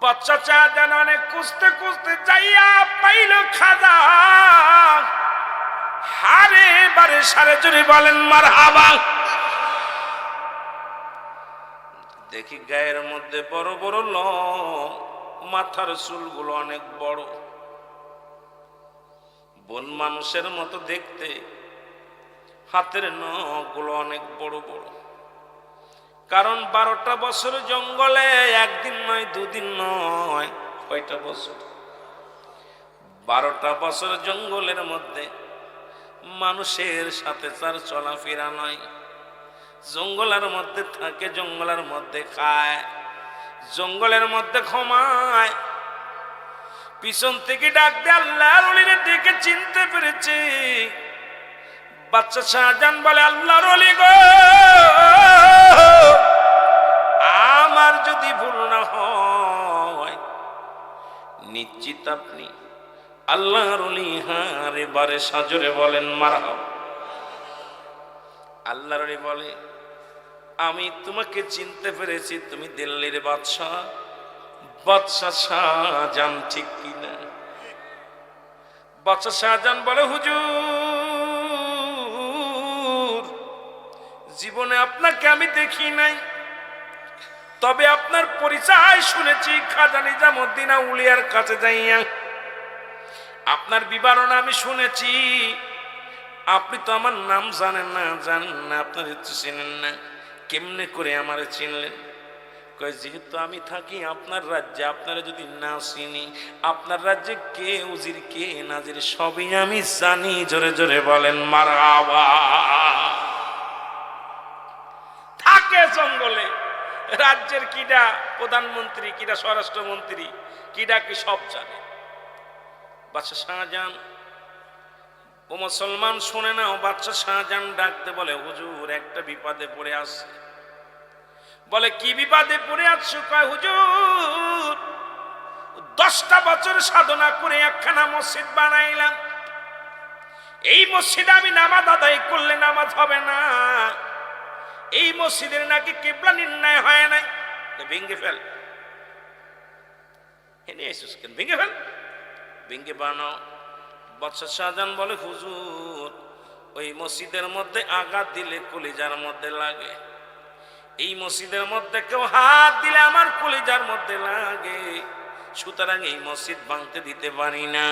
বাচ্চা শাহজাহান অনেক খুঁজতে খুঁজতে যাইয়া পাইল খাজা। হারে বারে সারে জুড়ে বলেন মারহাবা। দেখি গায়ের মধ্যে বড় বড় লোম, মাথার চুলগুলো অনেক বড়, বন মানুষের মতো দেখতে, হাতের নখগুলো অনেক বড় বড়। কারণ 12টা বছর জঙ্গলে, একদিন নয় দুদিন নয়, কয়টা বছর? 12টা বছর জঙ্গলের মধ্যে মানুষের সাথে তার চলাফেরা নয়। জঙ্গলের মধ্যে থাকে, জঙ্গলের মধ্যে খায়, জঙ্গলের মধ্যে ঘুমায়। পিছন থেকে ডাক দিয়ে আল্লাহর ওলির দিকে চিনতে পেরেছে। বাচ্চা শাহজাহান বলে, আল্লাহর ওলি গো, আমার যদি ভুল না হয় নিশ্চিত আপনি আল্লাহর ওলি। হারে বারে সাজরে বলেন মারহাবা। আল্লাহর ওলি বলে, আমি তোমাকে চিনতে পেরেছি, তুমি দিল্লির বাদশাহ, বাদশাহ শাহজাহান, ঠিক কিনা? বাদশাহ শাহজাহান বলে, হুজুর, জীবনে আপনাকে আমি দেখি নাই, তবে আপনার পরিচয় শুনেছি খাজা নিজামুদ্দিন আউলিয়ার কাছে যাইয়া। আপনার বিবরণ আমি শুনেছি। আপনি তো আমার নাম জানেন না, আপনার একটু চিনেন না, কেমনে করে আমারে চিনলেন? কয়, যেহেতু আমি থাকি আপনার রাজ্যে, আপনারা যদি না চিনি, আপনার রাজ্যে কে উজির কে নাজির সবই আমি জানি। জোরে জোরে বলেন মারহাবা। থাকে জঙ্গলে, রাজ্যের কিডা প্রধানমন্ত্রী, কিডা স্বরাষ্ট্রমন্ত্রী, কিডা কি সব জানে। বাদশা শাহজাহান ও মুসলমান শুনে নাও, বাদশা শাহজাহান ডাকতে বলে, হুজুর একটা বিপদে পড়ে আসছে। বলে, কি বিপদে পড়ে আছো? কয়, হুজুর 10টা বছর সাধনা করে একখানা মসজিদ বানাইলাম। এই মসজিদে আমি নামাজ আদায় করলে নামাজ হবে না, এই মসজিদের নাকি কিবলা নির্ণয় হয় নাই। ভেঙ্গে ফেল, ভেঙ্গে ফেল, ভেঙ্গে বানাও। বাদশা শাহজাহান বলে, হুজুর ওই মসজিদের মধ্যে আঘাত দিলে কলিজার মধ্যে লাগে, এই মসজিদের মধ্যে কেউ হাত দিলে আমার কলিজার মধ্যে লাগে, সুতরাং এই মসজিদ ভাঙতে দিতে পারি না।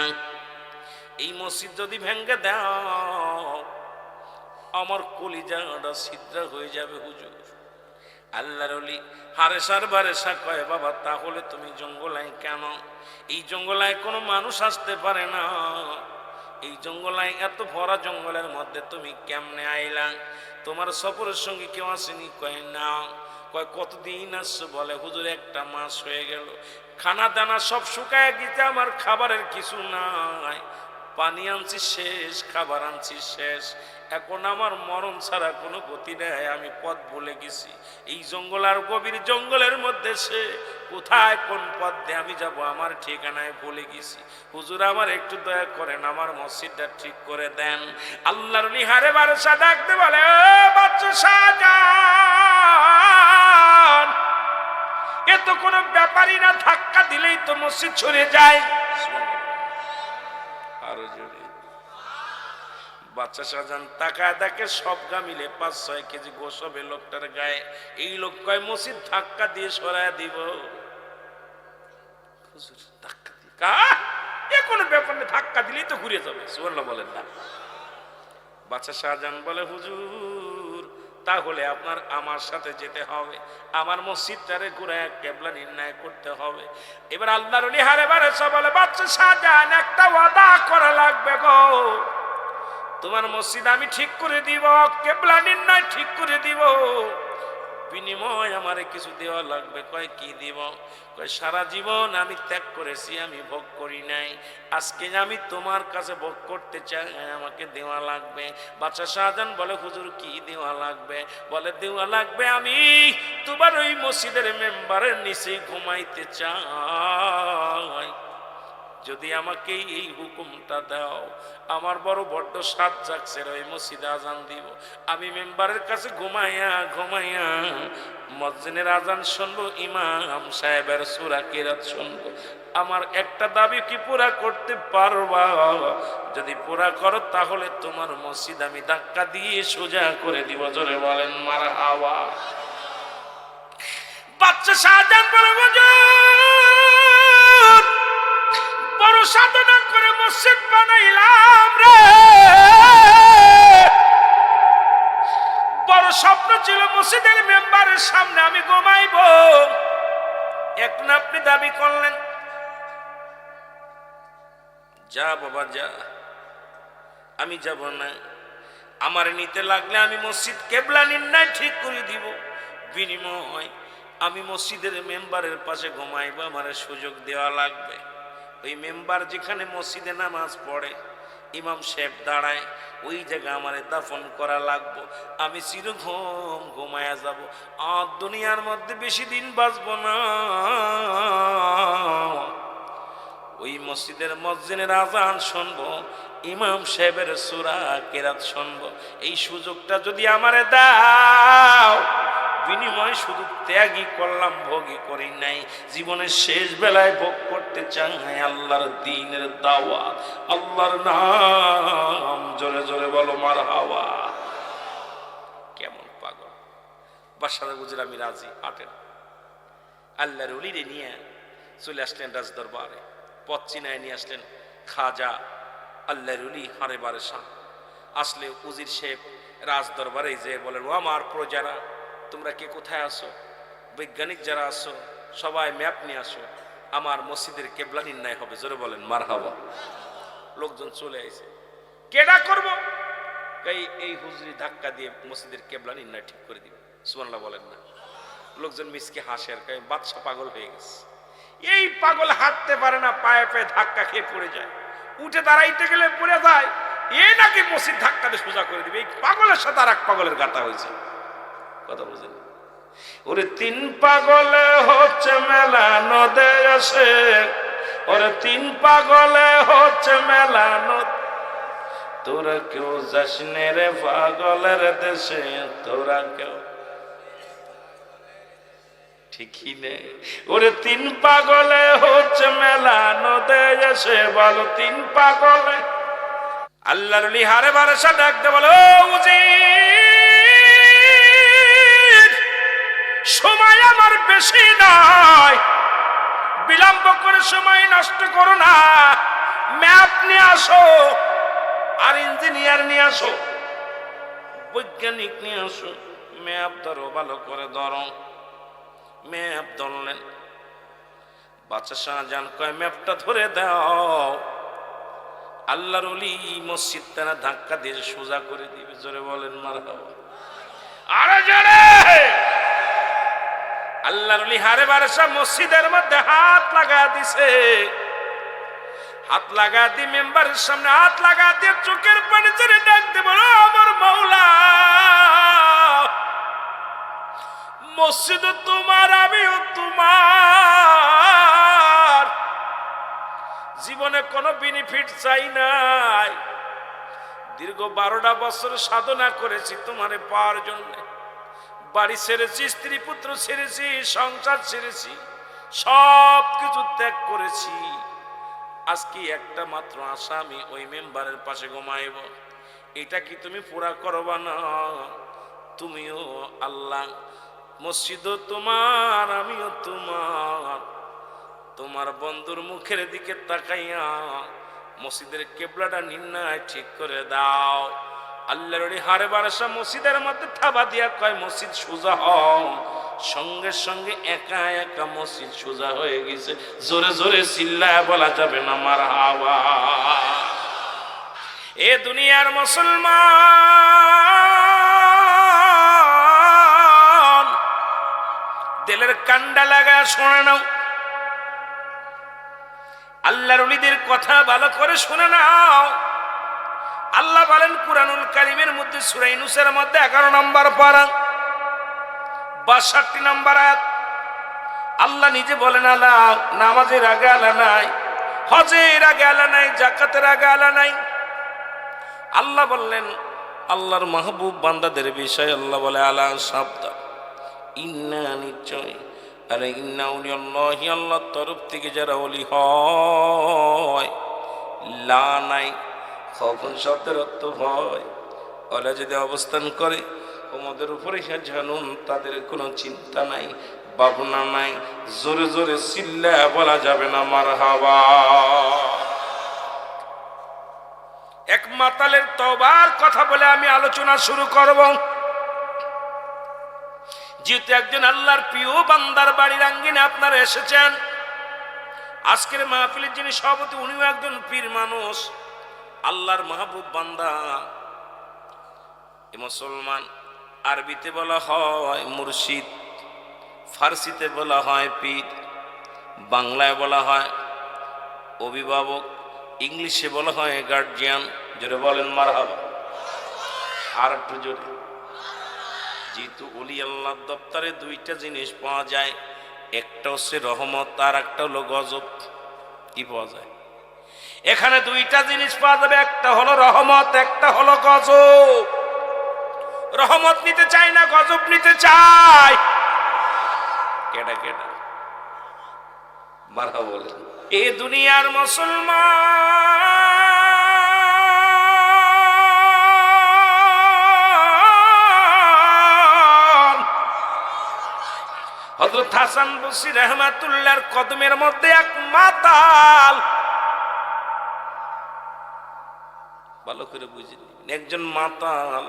এই মসজিদ যদি ভেঙ্গে দাও আমার কলিজাটা ছিদ্র হয়ে যাবে হুজুর। আল্লাহর ওলি হারেসার বারেসা কয়, বাবা তাহলে তুমি জঙ্গলায় কেন? এই জঙ্গলায় কোনো মানুষ আসতে পারে না, এই জঙ্গলায় এত ভরা জঙ্গলের মধ্যে তুমি কেমনে আইলা? তোমার সফরের সঙ্গে কেউ আসেনি? কয় না। কয়, কতদিন আসছো? বলে, হুজুর 1টা মাস হয়ে গেল, খানা দানা সব শুকায় গেছে, আমার খাবারের কিছু নাই, পানি আনছি শেষ, খাবার আনছি শেষ, এখন আমার মরণ ছাড়া কোনো গতি নেই, আমি পথ ভুলে গেছি। এই জঙ্গল আর গভীর জঙ্গলের মধ্যে সে কোথায় কোন পথ দিয়ে আমি যাব আমার ঠিকানায় ভুলে গেছি। হুজুর আমার একটু দয়া করেন, আমার মসজিদটা ঠিক করে দেন। আল্লাহর নিহারে বারসা ডাকতে বলে, ও বাচ্চা শাহজাহান, এ তো কোনো ব্যাপারই না, ধাক্কা দিলেই তো মসজিদ ছড়ে যায়। আরো জোরে। বাচ্চা শাহজাহান তাকায় দেখে সব গা মিলে 5-6 কেজি গোশ হবে লোকটার গায়ে। এই লোক কয়, মসজিদ ধাক্কা দিয়ে সরায় দিব। হুজুর ধাক্কা দিয়ে এ কোনো ব্যাপার না, ধাক্কা দিলেই তো ঘুরে যাবে। সুবহানাল্লাহ বলেন না। বাচ্চা শাহজাহান বলে, হুজুর তাহলে আপনার আমার সাথে যেতে হবে, আমার মসজিদটারে ঘুরায় কেবলা নির্ণয় করতে হবে। এবার আল্লাহর ওলি হারে বারে সব বলে, বাচ্চা শাহজাহান একটা ওয়াদা করা লাগবে গো, তোমার মসজিদ আমি ঠিক করে দিব, কেবলা নির্ণয় ঠিক করে দিব, বিনিময় আমারে কিছু দেওয়া লাগবে। কয়, কি দিব? কয়, সারা জীবন আমি ত্যাগ করেছি, আমি ভোগ করি নাই, আজকে আমি তোমার কাছে ভোগ করতে চাই, আমাকে দেওয়া লাগবে। বাদশা শাহজাহান বলে, হুজুর কি দেওয়া লাগবে? বলে, দেওয়া লাগবে আমি তোমার ওই মসজিদের মেম্বারের নিচে ঘুমাইতে চাই। যদি আমাকে এই হুকুমটা দাও, আমার বড্ড সাত জাগছে, ওই মসজিদে আজান দিব, আমি মেম্বারের কাছে ঘুমাইয়া ঘুমাইয়া মসজিদের আজান শুনবো, ইমাম সাহেবের সূরা কিরাত শুনবো। আমার একটা দাবি কি পুরা করতে পারবা? যদি পুরা করো তাহলে তোমার মসজিদ আমি ধাক্কা দিয়ে সোজা করে দিব। জোরে বলেন মারহাবা। বাচ্চা শাহজাহান বলে, হুজুর বড় সাধনা করে মসজিদ বানাইলাম রে, বড় স্বপ্ন ছিল মসজিদের মেম্বারের সামনে আমি ঘুমাইব, এখন আপনি দাবি করলেন। যা বাবা যা, আমি যাব না। আমার নিতে লাগলে আমি মসজিদ কেবলা নির্ণয় ঠিক করে দিব, বিনিময় আমি মসজিদের মেম্বারের পাশে ঘুমাইব, আমার সুযোগ দেওয়া লাগবে। ওই মেম্বার যেখানে মসজিদে নামাজ পড়ে, ইমাম সাহেব দাঁড়ায়, ওই জায়গা আমারে দাফন করা লাগবো। আমি চিরঘুম ঘুমায়া যাব, আর দুনিয়ার মধ্যে বেশি দিন বাঁচব না। ওই মসজিদের মসজিদের আজান শুনবো, ইমাম সাহেবের সূরা কিরাত শুনবো। এই সুযোগটা যদি আমারে দাও, বিনিময় শুধু ত্যাগই করলাম, ভোগই করি নাই। জীবনের শেষ বেলায় ভোগ করতে চাই আল্লাহর দ্বীনের দাওয়াত, আল্লাহর নাম। জোরে জোরে বলো মারহাবা। কেমন পাগল! বাদশাহ বুঝলে আমি রাজি, হাটেন। আল্লাহর ওলিরে নিয়ে চলে আসলেন রাজ দরবারে, পথ চিনায় নিয়ে আসলেন খাজা আল্লাহর ওলি হারে বারে শাহ। আসলে উজির সাহেব রাজ দরবারে যে বলেন, ও আমার প্রজারা, তোমরা কে কোথায় আসো? বৈজ্ঞানিক যারা আসো সবাই ম্যাপ নিয়ে আসো, আমার মসজিদের কেবলা নির্ণয় হবে। জোরে বলেন মারহাবা। লোকজন চলে আসে, কেডা করবো? এই হুজুরি ধাক্কা দিয়ে মসজিদের কেবলা নির্ণয় ঠিক করে দিবে। সুবহানাল্লাহ বলেন না? লোকজন মিসকে হাসে, আর কয় বাদশা পাগল হয়ে গেছে। এই পাগল হাঁটতে পারে না, পায়ে পায়ে ধাক্কা খেয়ে পড়ে যায়, উঠে দাঁড়াইতে গেলে পড়ে যায়, এ নাকি মসজিদ ধাক্কা দিয়ে সোজা করে দিবে। এই পাগলের সাথে আর এক পাগলের গাঁথা হয়েছে। কথা বুঝেন? ওরে তিন পাগলে হচ্ছে মেলানো দেশে, ওরে তিন পাগলে হচ্ছে মেলানো, তোরা কেউ যাস নে রে পাগলের দেশে, তোরা কেউ ঠিকই নেই। ওরে তিন পাগলে হচ্ছে মেলানো দেশে, বলো তিন পাগলে। আল্লাহর ওলি হারে বারে সাথে ডাকতে বলে, ও উজির, সময় আমার বেশি নয়, বিলম্ব করে সময় নষ্ট করো না, ম্যাপ নিয়ে আসো, আর ইঞ্জিনিয়ার নিয়ে আসো, বৈজ্ঞানিক নিয়ে আসো, ম্যাপ ধরো, ভালো করে ধরো। ম্যাপ ধরলেন। বাদশা শাহজাহান কয়, ম্যাপটা ধরে দাও। আল্লাহর ওলি মসজিদ তারা ধাক্কা দিয়ে সোজা করে দিবে। জোরে বলেন মারহাবা। আরে জোরে! আল্লাহর ওলি হারে বারে সব মসজিদের মধ্যে হাত লাগা দিছে। হাত লাগা দিয়ে মেম্বারের সামনে হাত লাগা দিয়ে চোখের পানি ছেড়ে ডাকতে বলো, আমার মাওলা, মসজিদ তোমার, আমিও তোমার, জীবনে কোনো বেনিফিট চাই নাই, দীর্ঘ 12টা বছর সাধনা করেছি তোমারে পাওয়ার জন্য, বাড়ি ছেড়েছি, স্ত্রী পুত্র ছেড়েছি, সংসার ছেড়েছি, সব কিছু ত্যাগ করেছি। আজকে একটা মাত্র আশা, আমি ওই মেম্বারের পাশে ঘুমাইব। এটা কি তুমি পুরা করবা না? তুমিও আল্লাহ, মসজিদও তোমার, আমিও তোমার। তোমার বন্ধুর মুখের দিকে তাকাইয়া মসজিদের কেবলাটা নির্ণয় ঠিক করে দাও। আল্লাহর হারে বারাসা মসজিদের মধ্যে থাবা দিয়া কয়, মসজিদ সোজা হও। সঙ্গে সঙ্গে একা একা মসজিদ সোজা হয়ে গেছে। জোরে জোরে চিল্লায় বলা যাবে না মারহাবা। এ দুনিয়ার মুসলমান, দিলের কান্ডা লাগা শোনে নাও, আল্লাহর ওলিদের কথা ভালো করে শুনে নাও। আল্লাহ বলেন কুরআনুল কারীমের মধ্যে সূরা ইউনূসের মধ্যে 11 নম্বর পারা 62 নম্বর আয়াত, আল্লাহ নিজে বলেন, আল্লাহ নামাজের আগে আল্লাহ নাই, হজের আগে আলা নাই, জাকাতের আগে আলা নাই। আল্লাহ বললেন, আল্লাহর মাহবুব বান্দাদের বিষয় আল্লাহ বলে আলা সাবধান, ইন্না নিশ্চয়, আরে ইন্না উলিয়াল্লাহি, আল্লাহর তরফ থেকে যারা ওলি হয়, লা নাই, খফন শব্দের অর্থ ভয়, ওরা যদি অবস্থান করে ওদের উপরে জানুন, তাদের কোনো চিন্তা নাই, ভাবনা নাই, জোরে জোরে চিল্লা বলা যাবে না মারহাবা। এক মাতালের তওবার কথা বলে আমি আলোচনা শুরু করব। যেহেতু একজন আল্লাহর প্রিয় বান্দার বাড়ির আঙ্গিনে আপনারা এসেছেন, আজকের মাহফিলের যিনি সভাপতি উনিও একজন পীর মানুষ, আল্লাহর মাহবুব বান্দা। মুসলমান আরবিতে বলা হয় মুর্শিদ, ফার্সিতে বলা হয় পীর, বাংলায় বলা হয় অভিভাবক, ইংলিশে বলা হয় গার্জিয়ান। জোরে বলেন মারহাবা। আর একটু জোরে। যেহেতু ওলি আল্লাহর দপ্তরে দুইটা জিনিস পাওয়া যায়, একটা হচ্ছে রহমত, আর একটা হলো গজব। কি পাওয়া যায়? এখানে দুইটা জিনিস পাওয়া যাবে, একটা হলো রহমত, একটা হলো গজব। রহমত নিতে চাই না, গজব নিতে চাই। কেডা কেডা মারহাবা বলেন। এ দুনিয়ার মুসলমান, হযরত হাসান বসরি রাহমাতুল্লাহর কদমের মধ্যে এক মাতাল, ভালো করে বুঝিনি, একজন মাতাল,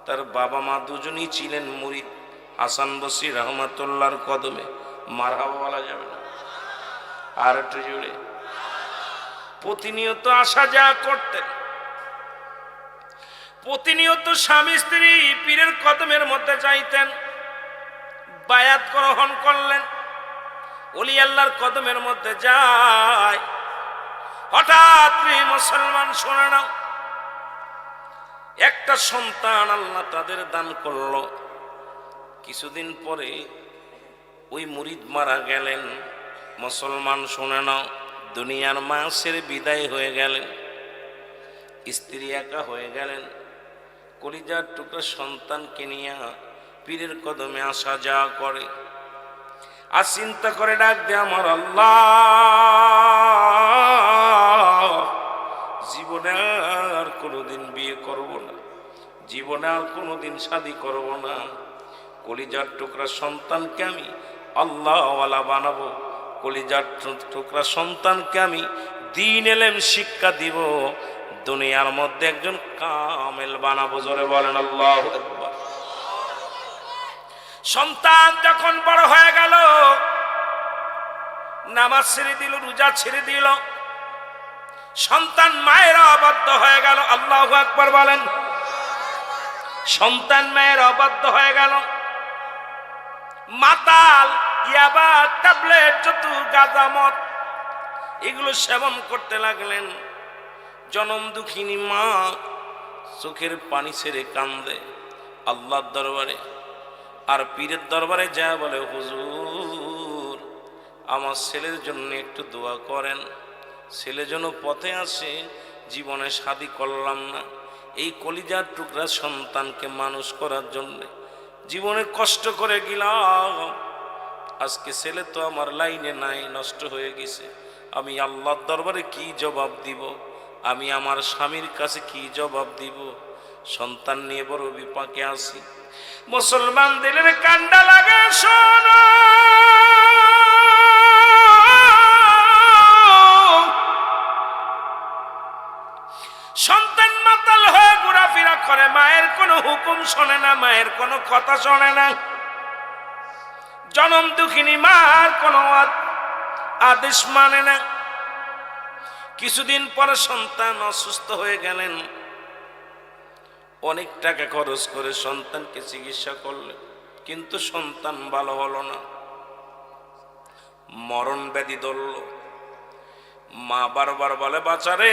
তার বাবা মা দুজনই ছিলেন মুরিদ হাসান বসরি রাহমাতুল্লাহর কদমে। মারহাবা বলা যাবে না? আর একটু জোরে। প্রতিনিয়ত আসা যাওয়া করতেন, প্রতিনিয়ত স্বামী স্ত্রী পীরের কদমের মধ্যে যাইতেন, বায়াত গ্রহণ করলেন, ওলি আল্লাহর কদমের মধ্যে যায়। হঠাৎ মুসলমান শোনে না, একটা সন্তান আল্লাহ তাদের দান করলো। কিছুদিন পরে ওই মুরিদ মারা গেলেন। মুসলমান শোনে না, দুনিয়ার মা ছেড়ে বিদায় হয়ে গেলেন, স্ত্রী একা হয়ে গেলেন, কলিজার টুকরা সন্তানকে নিয়ে পীরের কদমে আসা যাওয়া করে। আর চিন্তা করে ডাক দে, আমার আল্লাহ, জীবনে আর কোনোদিন বিয়ে করব না, জীবনে আর কোনোদিন শাদী করব না, কলিজার টুকরা সন্তানকে আমি আল্লাহওয়ালা বানাবো, কলিজার টুকরা সন্তানকে আমি দ্বীন ইলম শিক্ষা দিব, দুনিয়ার মধ্যে একজন কামেল বানাবো। জোরে বলেন আল্লাহু আকবার। সন্তান যখন বড় হয়ে গেল, নামাজ ছেড়ে দিল, রোজা ছেড়ে দিল, সন্তান মায়ের অবাধ্য হয়ে গেল। আল্লাহু আকবার বলেন। সন্তান মায়ের অবাধ্য হয়ে গেল, মাতাল, ইয়াবা, ট্যাবলেট, যত গাঁজা, মদ এগুলো সেবন করতে লাগলেন। জনম দুঃখিনী মা চোখের পানি ছেড়ে কান্দে আল্লাহর দরবারে, আর পীরের দরবারে যা বলে, হুজুর আমার ছেলের জন্য একটু দোয়া করেন, ছেলে যেন পথে আসে, জীবনে শাদী করলাম না, এই কলিজার টুকরা সন্তানকে মানুষ করার জন্য জীবনে কষ্ট করে গেলাম, আজকে ছেলে তো আমার লাইনে নাই, নষ্ট হয়ে গেছে, আমি আল্লাহর দরবারে কি জবাব দিব, আমি আমার স্বামীর কাছে কি জবাব দিব? সন্তান নিয়ে বড় বিপাকে আছি। মুসলমান দিলের কান্ডা লাগে, শোনো সন্তান মাতাল হয়ে ঘোরাফেরা করে, মায়ের কোনো হুকুম শোনে না, মায়ের কোনো কথা শোনে না, জনম দুঃখিনী মার কোনো আদেশ মানে না। কিছুদিন পরে সন্তান অসুস্থ হয়ে গেলেন, অনেক টাকা খরচ করে সন্তানকে চিকিৎসা করলেন, কিন্তু সন্তান ভালো হলো না, মরণ ব্যাধি ধরল। মা বারবার বলে, বাচ্চারে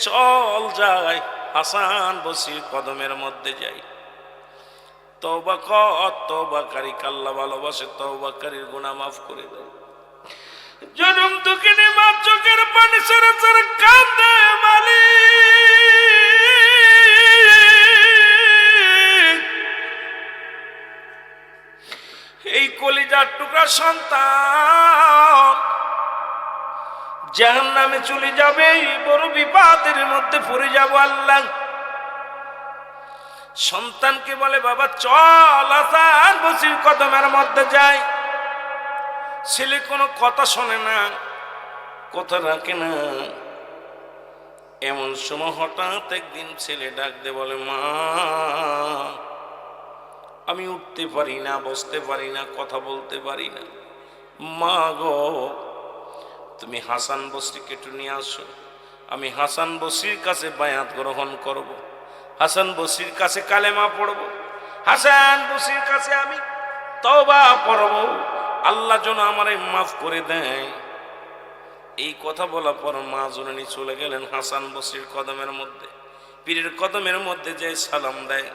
চল যাই, হাসান বসির কদমের মধ্যে যাই, তওবা কর, তওবাকারী আল্লাহ ভালোবাসে, তওবাকারীর গুনাহ মাফ করে দেয়। জনম দুঃখিনী মা চোখের পানি ছেড়ে ছেড়ে কাঁদে মালিক। এই কলিজার টুকরা সন্তান জাহান্নামে চলে যাবে, বড় বিপদের মধ্যে পড়ে যাব আল্লাহ। সন্তানকে বলে বাবা চল হাসান বসির কদমের মধ্যে যাই। ছেলে কোনো কথা শোনে না, কথা রাখে না। এমন সময় হঠাৎ একদিন ছেলে ডাক দে বলে মা আমি উঠতে পারি না, বসতে পারি না, কথা বলতে পারি না। মা গো তুমি হাসান বসরিকে একটু নিয়ে আসো, আমি হাসান বসরির কাছে বায়াত গ্রহণ করব, হাসান বসরির কাছে কালেমা পড়ব, হাসান বসরির কাছে আমি তওবা পড়ব, আল্লাহ যেন আমারে মাফ করে দেয়। এই কথা বলার পর মা জননী চলে গেলেন হাসান বসরির কদমের মধ্যে, পীরের কদমের মধ্যে যে সালাম দেয়।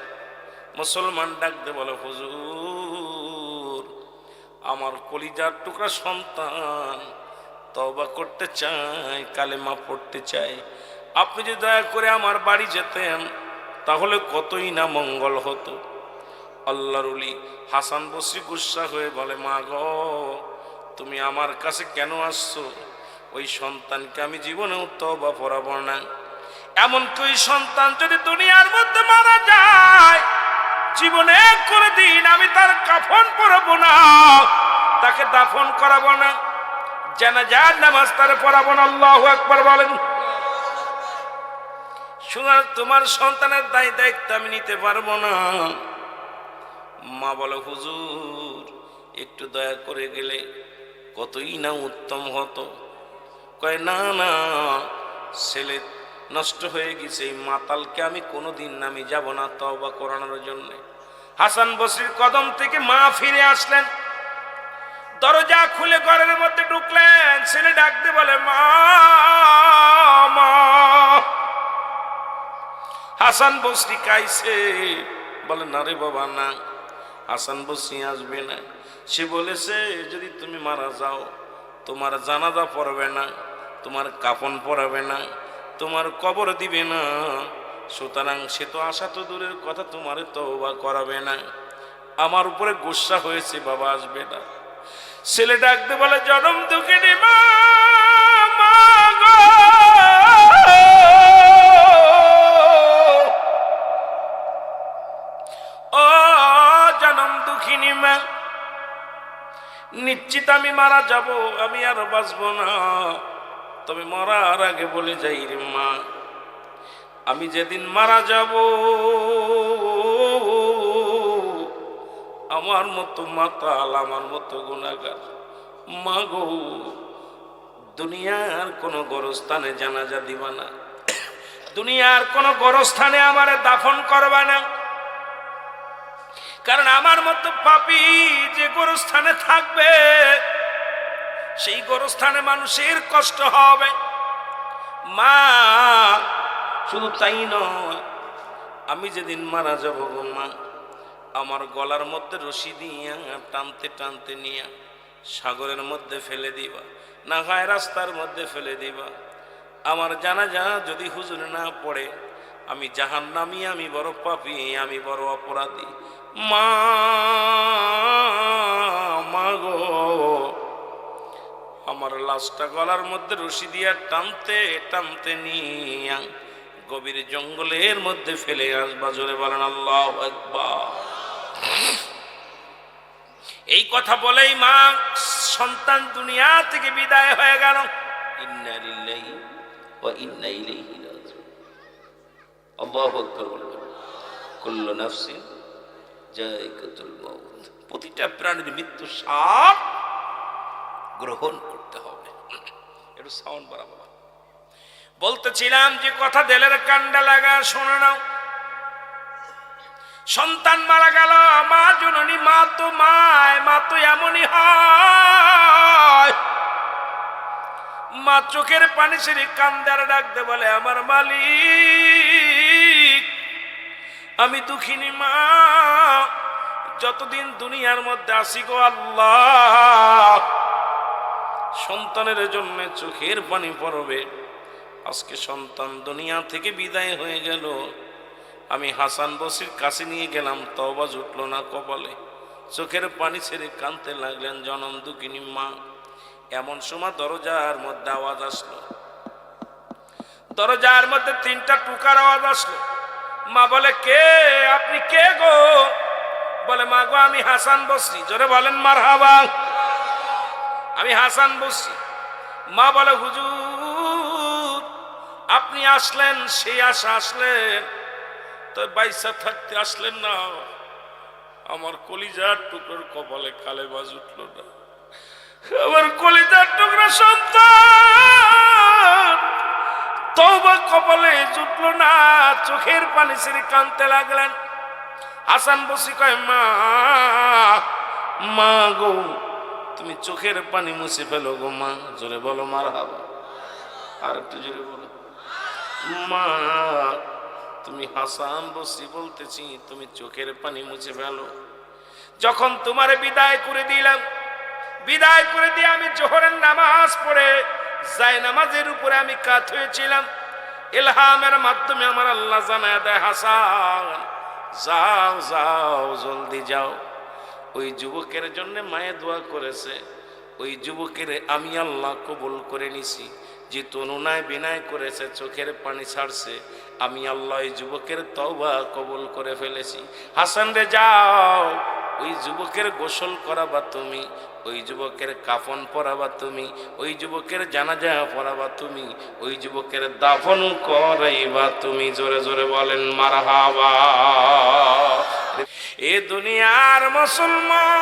মুসলমান ডাকতে বলে হুজুর আমার কলিজার টুকরা সন্তান তওবা করতে চায়, কালেমা পড়তে চায়, আপনি যদি দয়া করে আমার বাড়ি যেতেন তাহলে কতই না মঙ্গল হতো। আল্লাহর ওলি হাসান বসরি গুসা হয়ে বলে মা গো তুমি আমার কাছে কেন আসছো? ওই সন্তানকে আমি জীবনেও তওবা পড়াবো না। এমনকি ওই সন্তান যদি দুনিয়ার মধ্যে মারা যায় জীবনে করে দিন আমি তার কাফন পরাবো না, তাকে দাফন করাবো না, জানাজার নামাজ তারে পড়াবো না। আল্লাহু আকবার বলেন। সুতরাং তোমার সন্তানের দায় দায়িত্ব আমি নিতে পারবো না। মা বলে হুজুর একটু দয়া করে গেলে কতই না উত্তম হতো। কয় না না ছেলে নষ্ট হয়ে গেছে, এই মাতালকে আমি কোনোদিন আমি যাব না তওবা করানোর জন্য। হাসান বসরির কদম থেকে মা ফিরে আসলেন, দরজা খুলে ঘরের মধ্যে ঢুকলেন। ছেলে ডাকতে বলে মা মা। হাসান বসরি কাইছে, বলে না রে বাবা না, হাসান বসরি আসবে না। সে বলেছে যদি তুমি মারা যাও তোমার জানাজা পড়বে না, তোমার কাফন পরাবে না, তোমার কবর দিবে না, সুতরাং সে তো আসা তো দূরের কথা তোমার তওবা করাবে না। আমার উপরে গুসা হয়েছে, বাবা আসবে না। ছেলে ডাকতে বলে জনম দুঃখিনী মা মা গো ও জনম দুঃখিনী মা, নিশ্চিত আমি মারা যাব, আমি আর বাঁচব না। তবে মরার আগে বলে যাই রে মা, আমি যেদিন মারা যাব আমার মতো মাতাল, আমার মতো গুনাহগার মা গো দুনিয়ার কোনো গোরস্থানে জানাজা দিবা না, দুনিয়ার কোনো গোরস্থানে আমারে দাফন করবা না। কারণ আমার মতো পাপী যে গোরস্থানে থাকবে সেই গোরস্থানে মানুষের কষ্ট হবে। মা শুধু তাই নয়, আমি যেদিন মারা যাব গো মা, আমার গলার মধ্যে রশি দিয়া টানতে টানতে নিয়ে সাগরের মধ্যে ফেলে দিবা, না হয় রাস্তার মধ্যে ফেলে দিবা। আমার জানাজা যদি হুজুর না পড়ে আমি জাহান্নামী, আমি বড় পাপী, আমি বড় অপরাধী। মা মা গো আমার লাশটা গলার মধ্যে রশি দিয়া টানতে টানতে নিয়া গভীর জঙ্গলের মধ্যে ফেলে আসবা। জোরে বলেন আল্লাহু আকবার। এই কথা বলেই মা সন্তান দুনিয়া থেকে বিদায় হয়ে গেল। ইন্না লিল্লাহি ওয়া ইন্না ইলাইহি রাজিউন। আল্লাহু আকবার বলবেন। কুল্লু নাফসিন যায়িকাতুল মাউত, প্রতিটা প্রাণীর মৃত্যু স্বাদ গ্রহণ করতে হবে। একটু সাউন্ড বাড়াবো। বলতেছিলাম যে কথা দেলের কান্ডা লাগা শোনো নাও। সন্তান মারা গেল, মা জননী, মা তো মায়, মা তো এমনই হয়। মা চোখের পানি ছেড়ে কান্দার ডাকতে বলে আমার মালিক আমি দুঃখিনী মা, যতদিন দুনিয়ার মধ্যে আসি গো আল্লাহ সন্তানের জন্য চোখের পানি পড়বে। আজকে সন্তান দুনিয়া থেকে বিদায় হয়ে গেল, আমি হাসান বসরির কাছে নিয়ে গেলাম, তওবা জুটলো না কপালে, চোখের পানি ছেড়ে কাঁদতে লাগলেন জনম দুঃখিনী মা। এমন সময় দরজার মধ্যে আওয়াজ আসলো, দরজার মধ্যে তিনটা টুকার আওয়াজ আসলো। মা বলে, কে আপনি? কে গো? বলে, মা গো আমি হাসান বসরি। জোরে বলেন মারহাবা। আমি হাসান বসরি। মা বলে, হুজুর আপনি আসলেন, সেই আশা আসলেন, তো বাইসা থাকতে আসলেন না। আমার কলিজার টুকরোর কপালে কালেমা জুটলো না, আমার কলিজার টুকরা সন্তান তওবা কপালে জুটলো না, চোখের পানি ছেড়ে কাঁদতে লাগলেন। হাসান বসরি কয়, মা মা গো তুমি চোখের পানি মুছে ফেলো গো মা। জোরে বলো মারহাবা। আর একটু জোরে বলো, মা তুমি হাসান বসরি বলতেছি, তুমি চোখের পানি মুছে ফেলো। যখন তোমারে বিদায় করে দিলাম, বিদায় করে দিয়ে আমি জোহরের নামাজ পড়ে যায় নামাজের উপরে আমি কাত হয়েছিলাম। ইলহামের মাধ্যমে আমার আল্লাহ জানায় দেয়, হাসান যাও যাও জলদি যাও। ওই যুবকের জন্য মায়ে দোয়া করেছে, ওই যুবকের আমি আল্লাহ কবুল করে নিছি। যে তনুনায় বিনয় করেছে, চোখের পানি ছাড়ছে, আমি আল্লাহ ওই যুবকের তওবা কবুল করে ফেলেছি। হাসান রে যাও, ওই যুবকের গোসল করাবা তুমি, ওই যুবকের কাফন পরাবা তুমি, ওই যুবকের জানাজা পরাবা তুমি, ওই যুবকের দাফন করাইবা তুমি। জোরে জোরে বলেন মারহাবা। এ দুনিয়ার মুসলমান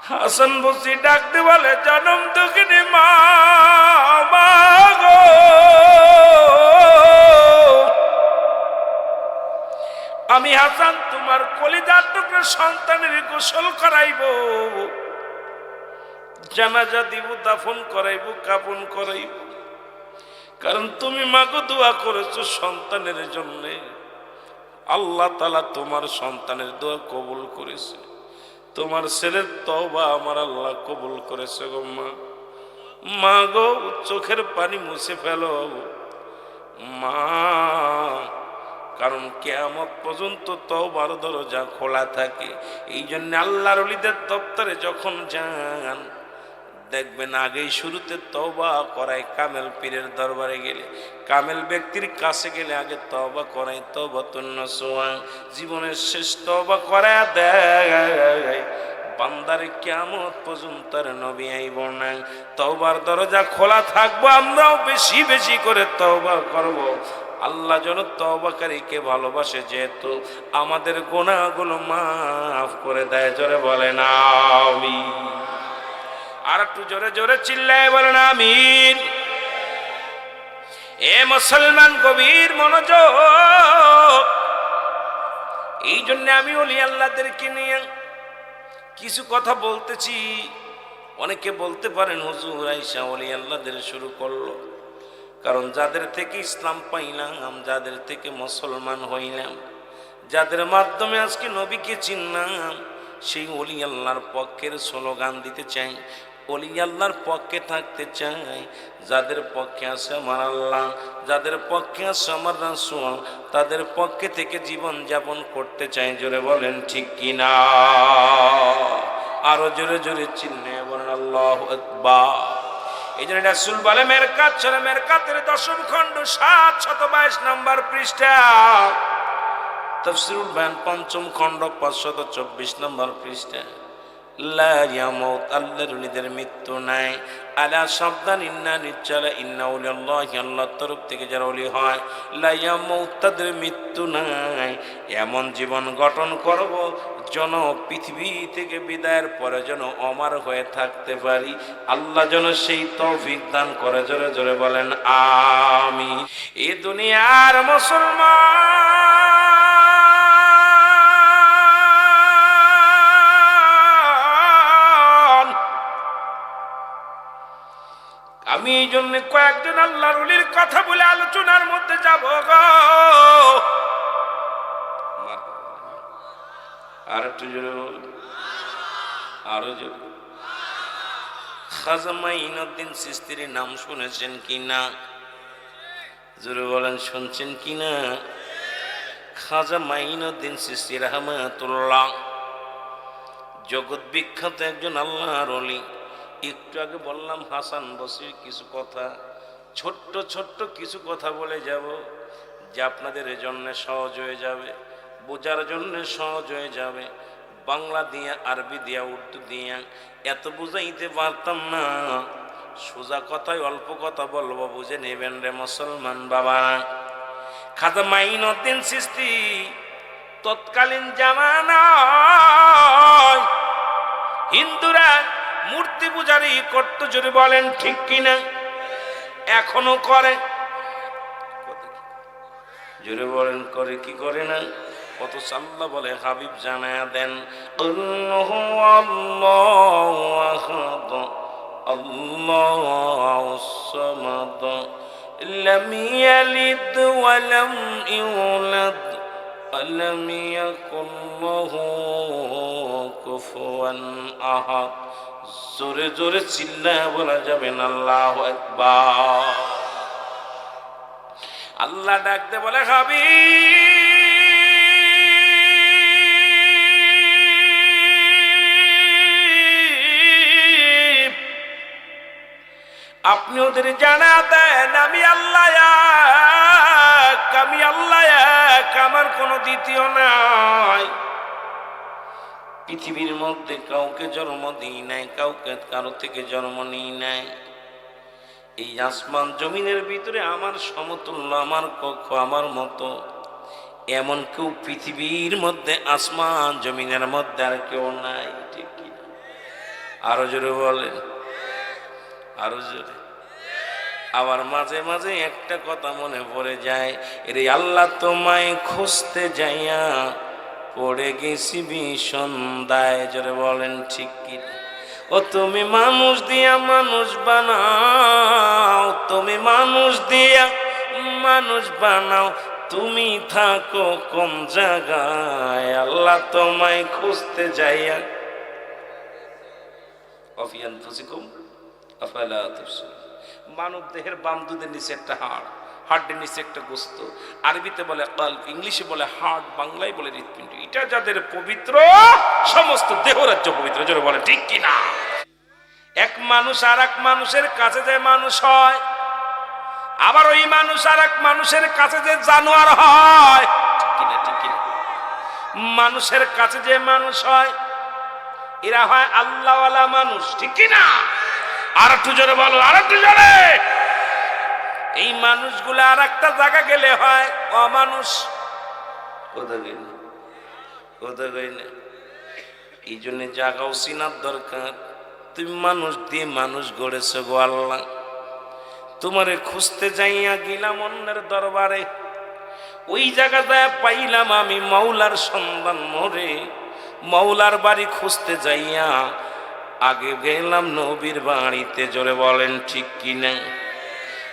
হাসান বসরি ডাকতে বলে, জনম দুঃখিনী মা গো, আমি হাসান তোমার কলিজার টুকরা সন্তানের গোসল করাইব, জানাজা দিব, দাফন করাইব, কাফন করাইব। কারণ তুমি মাগো দোয়া করেছো সন্তানের জন্য, আল্লাহ তাআলা তোমার সন্তানের দোয়া কবুল করেছে, তোমার ছেলের তওবা আমার আল্লাহ কবুল করেছে গো মা। মা গো চোখের পানি মুছে ফেলো মা, কারণ কিয়ামত পর্যন্ত তওবার দরজা খোলা থাকে। এই জন্য আল্লাহর ওলিদের দপ্তরে যখন যান দেখবেন আগেই শুরুতে তওবা করায়। কামেল পীরের দরবারে গেলে, কামেল ব্যক্তির কাছে গেলে আগে তওবা করায়, তওবাতুন নসুহা, জীবনের শেষ তওবা করায় দেয়। বান্দারে কিয়ামত পর্যন্ত আর নবী আইব না, তওবার দরজা খোলা থাকবো, আমরাও বেশি বেশি করে তওবা করব। আল্লাহ যেন তওবাকারীকে ভালোবাসে, যেহেতু আমাদের গুনাহগুলো মাফ করে দেয়। জোরে বলেন আমিন। আর একটু জোরে জোরে চিল্লায় বলেন আমিন। এ মুসলমান গভীর মনোযোগ। এই জন্য আমি ওলি আল্লাহদেরকে নিয়ে কিছু কথা বলতেছি। অনেকে বলতে পারেন, হুজুর আইসা ওলি আল্লাহদের শুরু করলো, কারণ যাদের থেকে ইসলাম পাইলাম, যাদের থেকে মুসলমান হইলাম, যাদের মাধ্যমে আজকে নবীকে চিনলাম, সেই ওলি আল্লাহর পক্ষের স্লোগান দিতে চাই, ওলি আল্লাহর পক্ষে থাকতে চাই। যাদের পক্ষে আছে আমার আল্লাহ, যাদের পক্ষে আছে আমার রাসূল, তাদের পক্ষে থেকে জীবন যাপন করতে চাই। জোরে বলেন ঠিক কিনা? আরো জোরে জোরে চিল্লে বলেন আল্লাহু আকবার। এই জন্য রাসূল বলে, মেরকাত সূরা মেরকাতের 10ম খণ্ড 722 নম্বর পৃষ্ঠা, তাফসীরুল বায়ান 5ম খণ্ড 524 নম্বর পৃষ্ঠা, লা ইয়ামুত, আল্লাহর ওলিদের মৃত্যু নাই। আলা সাবধান, ইন্না নিশ্চয়, ইন্না আউলিয়াল্লাহি, আল্লাহর তরফ থেকে যারা ওলি হয়, লা ইয়ামুত, তাদের মৃত্যু নাই। এমন জীবন গঠন করব যেন পৃথিবী থেকে বিদায়ের পরে যেন অমর হয়ে থাকতে পারি। আল্লাহ যেন সেই তৌফিক দান করে। জোরে জোরে বলেন আমিন। এই দুনিয়ার মুসলমান, আমি এই জন্য কয়েকজন আল্লাহর ওলির কথা বলে আলোচনার মধ্যে যাব গো। একটু জোরে বল, আরো জোরে। খাজা মাইনুদ্দিন চিশতির নাম শুনেছেন কি না? জোরে বলেন, শুনছেন কি না? খাজা মাইনুদ্দিন চিশতি রাহমাতুল্লাহ জগৎ বিখ্যাত একজন আল্লাহর ওলি। একটু আগে বললাম হাসান বসরির কিছু কথা, ছোট্ট ছোট্ট কিছু কথা বলে যাব যে আপনাদের জন্য সহজ হয়ে যাবে, বোঝার জন্য সহজ হয়ে যাবে। বাংলা দিয়া, আরবি দিয়া, উর্দু দিয়া এত বুঝাইতে পারতাম না, সোজা কথায় অল্প কথা বলবো, বুঝে নেবেন রে মুসলমান বাবা। খাজা মাইনুদ্দিন চিশতি তৎকালীন জামানায় হিন্দুরা মূর্তি পূজারি করতো, জোরে বলেন ঠিক কিনা? এখনো করে, জোরে বলেন করে কি করে না? কত আল্লাহ বলে হাবিব জানায়া দেন, আল্লাহু আল্লাহু আহাদ আল্লাহুস সামাদ লাম ইয়ালিদ ওয়া লাম ইউলাদ ওয়া লাম ইয়াকুল লাহু কুফুয়ান আহাদ। জোরে জোরে চিল্লায়া বলা যাবে না আল্লাহু আকবার। আল্লাহ ডাকতে বলে হাবিব আপনি ওদের জানা দেন আমি আল্লাহ এক, আমি আল্লাহ এক, আমার কোনো দ্বিতীয় নাই। পৃথিবীর মধ্যে কাউকে জন্ম দিই নাই, কাউকে কারো থেকে জন্ম নিই নাই। এই আসমান জমিনের ভিতরে আমার সমতুল্য, আমার কক্ষ, আমার মতো এমন কেউ পৃথিবীর মধ্যে, আসমান জমিনের মধ্যে আর কেউ নাই, ঠিক কি? আরো জোরে বলেন, আরো জোরে। আবার মাঝে মাঝে একটা কথা মনে পড়ে যায়, রে আল্লাহ তোমায় খুঁজতে যাইয়া পড়ে গেছি বিসন্ধায়। জোরে বলেন ঠিক কি? ও তুমি মানুষ দিয়া মানুষ বানাও, তুমি মানুষ দিয়া মানুষ বানাও, তুমি থাকো কোন জায়গায়? আল্লাহ তোমায় খুঁজতে যাইয়া অফিয়ান ফুসিকুম আফালা তুবসিরুন। মানব দেহের বাম দুধের নিচে একটা হাড়, হাড়ের নিচে একটা গোস্ত, আরবিতে বলে কলব, ইংলিশে বলে হার্ট, বাংলায় বলে হৃৎপিণ্ড। এটা যাদের পবিত্র, সমস্ত দেহরাজ্য পবিত্র। জোরে বলে ঠিক কিনা? এক মানুষ আর এক মানুষের কাছে যে মানুষ হয়, আবার ওই মানুষ আর এক মানুষের কাছে যে জানোয়ার হয়, ঠিক কিনা? ঠিক কিনা? মানুষের কাছে যে মানুষ হয় এরা হয় আল্লাহওয়ালা মানুষ, ঠিক কিনা? আর একটু জোরে বলো, আর একটু জোরে। এই মানুষগুলো আর একটা জায়গা গেলে হয় অমানুষ। কোথায় গেল, কোথায় গেল? এই জন্য জাগাও চিনার দরকার। তুমি মানুষ দিয়ে মানুষ গড়েছো গো আল্লাহ। তোমারে খুঁজতে যাইয়া গেলাম অন্যের দরবারে, ওই জায়গাটায় পাইলাম আমি মাওলার সন্ধান মোরে। মাওলার বাড়ি খুঁজতে যাইয়া আগে গেলাম নবীর বাড়িতে। জোরে বলেন ঠিক কিনা?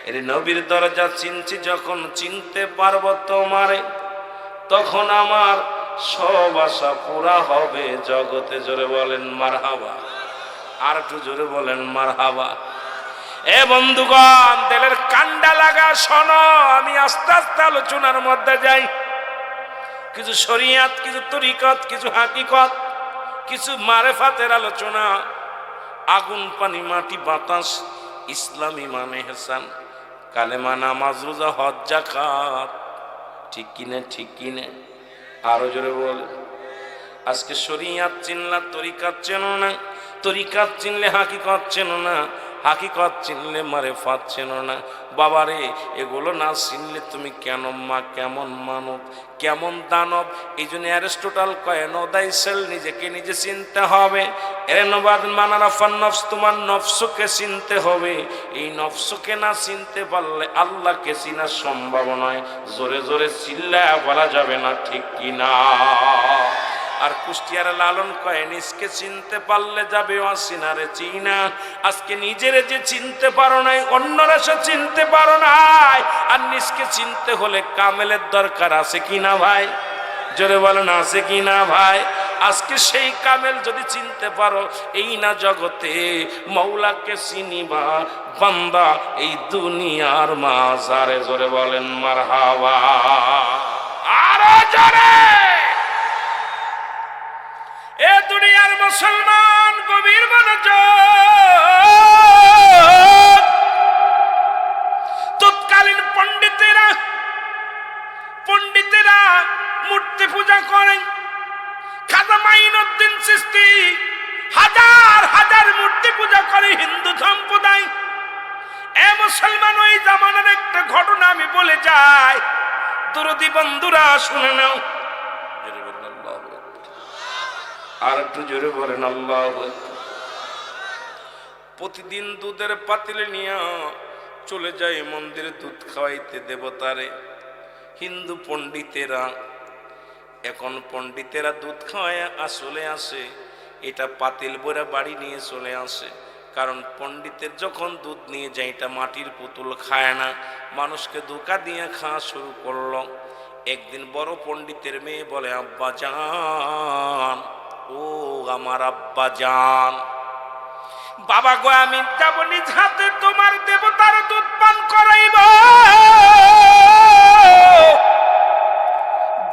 এর নবীর দরজা চিনছি যখন, চিনতে পারবো তোমারে, তখন আমার সব আশা পুরা হবে জগতে। জোরে বলেন মারহাবা। আর একটু জোরে বলেন মারহাবা। এ বন্ধুগণ, দিলের কান্ডা লাগা শোনো, আমি আস্তে আস্তে আলোচনার মধ্যে যাই। কিছু শরিয়াত, কিছু তরিকত, কিছু হাকিকত, কিছু মারেফাতের আলোচনা। আগুন পানি মাটি বাতাস, ইসলামী মানে হেসান, কালেমা নামাজ রোজা হজ যাকাত, ঠিক কিনে? ঠিক কিনে? আরো জোরে বলে। আজকে শরিয়াত চিনলা, তরিকাত চেনো না, তরিকাত চিনলে হাকিকত চেনো না, হাকিকত চিনলে মারেফাত চেনো না। বাবারে, এগুলো না চিনলে তুমি কেন মা, কেমন মানব, কেমন দানব? এই জন্য অ্যারিস্টটল কয় নো দাই সেল, নিজেকে নিজে চিনতে হবে। এরনবাদ মানারাফান নফস, তোমার নফসকে চিনতে হবে। এই নফসকে না চিনতে পারলে আল্লাহকে চিনা সম্ভব নয়। জোরে জোরে চিল্লায়া বলা যাবে না, ঠিক কিনা? আর কুষ্টিয়ার লালন কয় নিজকে চিনতে পারলে যাবে অচিনারে চিনা। আজকে নিজের যে চিনতে পারো নাই, অন্যরা সে চিনতে পারো নাই। আর নিজকে চিনতে হলে কামেলের দরকার আছে কিনা ভাই? জোরে বলেন আছে কিনা ভাই? আজকে সেই কামেল যদি চিনতে পারো, এই না জগতে মৌলাকে চিনিবা বান্দা এই দুনিয়ার মাজারে। জোরে বলেন মারহাবা, আরো জোরে। এ দুনিয়ার মুসলমান গভীর মনোযোগ। তৎকালীন পণ্ডিতেরা মূর্তি পূজা করেন। খাজা মাইনুদ্দিন চিশতি হাজার হাজার মূর্তি পূজা করে হিন্দু সম্প্রদায়। এ মুসলমান, ওই জামানার একটা ঘটনা আমি বলে যাই, দরদি বন্ধুরা শুনে নাও। আর একটু জোরে বলেন আল্লাহু আকবার। প্রতিদিন দুধের পাতিলে নিয়ে চলে যায় মন্দিরে দুধ খাওয়াইতে দেবতারে হিন্দু পণ্ডিতেরা। এখন পণ্ডিতেরা দুধ খাওয়ায় আসলে আসে, এটা পাতিল ভরে বাড়ি নিয়ে চলে আসে। কারণ পণ্ডিতের যখন দুধ নিয়ে যায়, এটা মাটির পুতুল খায় না, মানুষকে ধোঁকা দিয়ে খাওয়া শুরু করলো। একদিন বড় পণ্ডিতের মেয়ে বলে, আব্বা জান, ও আমার আব্বা জান, বাবা গো, আমি যাব নিজ হাতে তোমার দেবতার দুধ পান করাইব।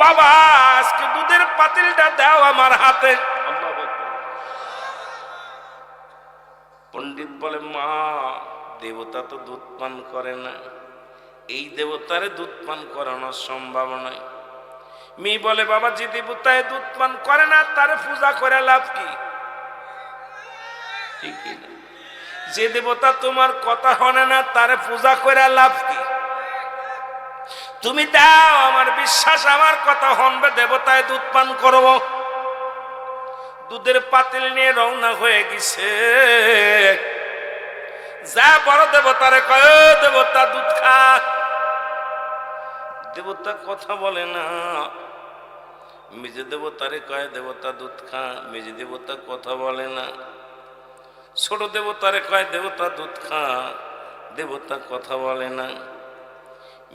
বাবা, আজকে দুধের পাতিলটা দাও আমার হাতে। পণ্ডিত বলে, মা, দেবতা তো দুধ পান করে না, এই দেবতারে দুধ পান করানো সম্ভব নয়। মেয়ে বলে, বাবা, যে দেবতায় দুধ পান করে না তারে পূজা করে লাভ কি? ঠিক না? যে দেবতা তোমার কথা হনে না তারে পূজা করে লাভ কি? তুমি দাও, আমার বিশ্বাস আমার কথা হনবে, দেবতায় দুধ পান করব। দুধের পাতিল নিয়ে রওনা হয়ে গেছে। যা বড় দেবতারে কয়, দেবতা দুধ খা। দেবতা কথা বলে না। মেজে দেবতারে কয়, দেবতা দুধ খা। মেজে দেবতা কথা বলে না। ছোট দেবতারে কয়, দেবতা দুধ খা। দেবতা কথা বলে না।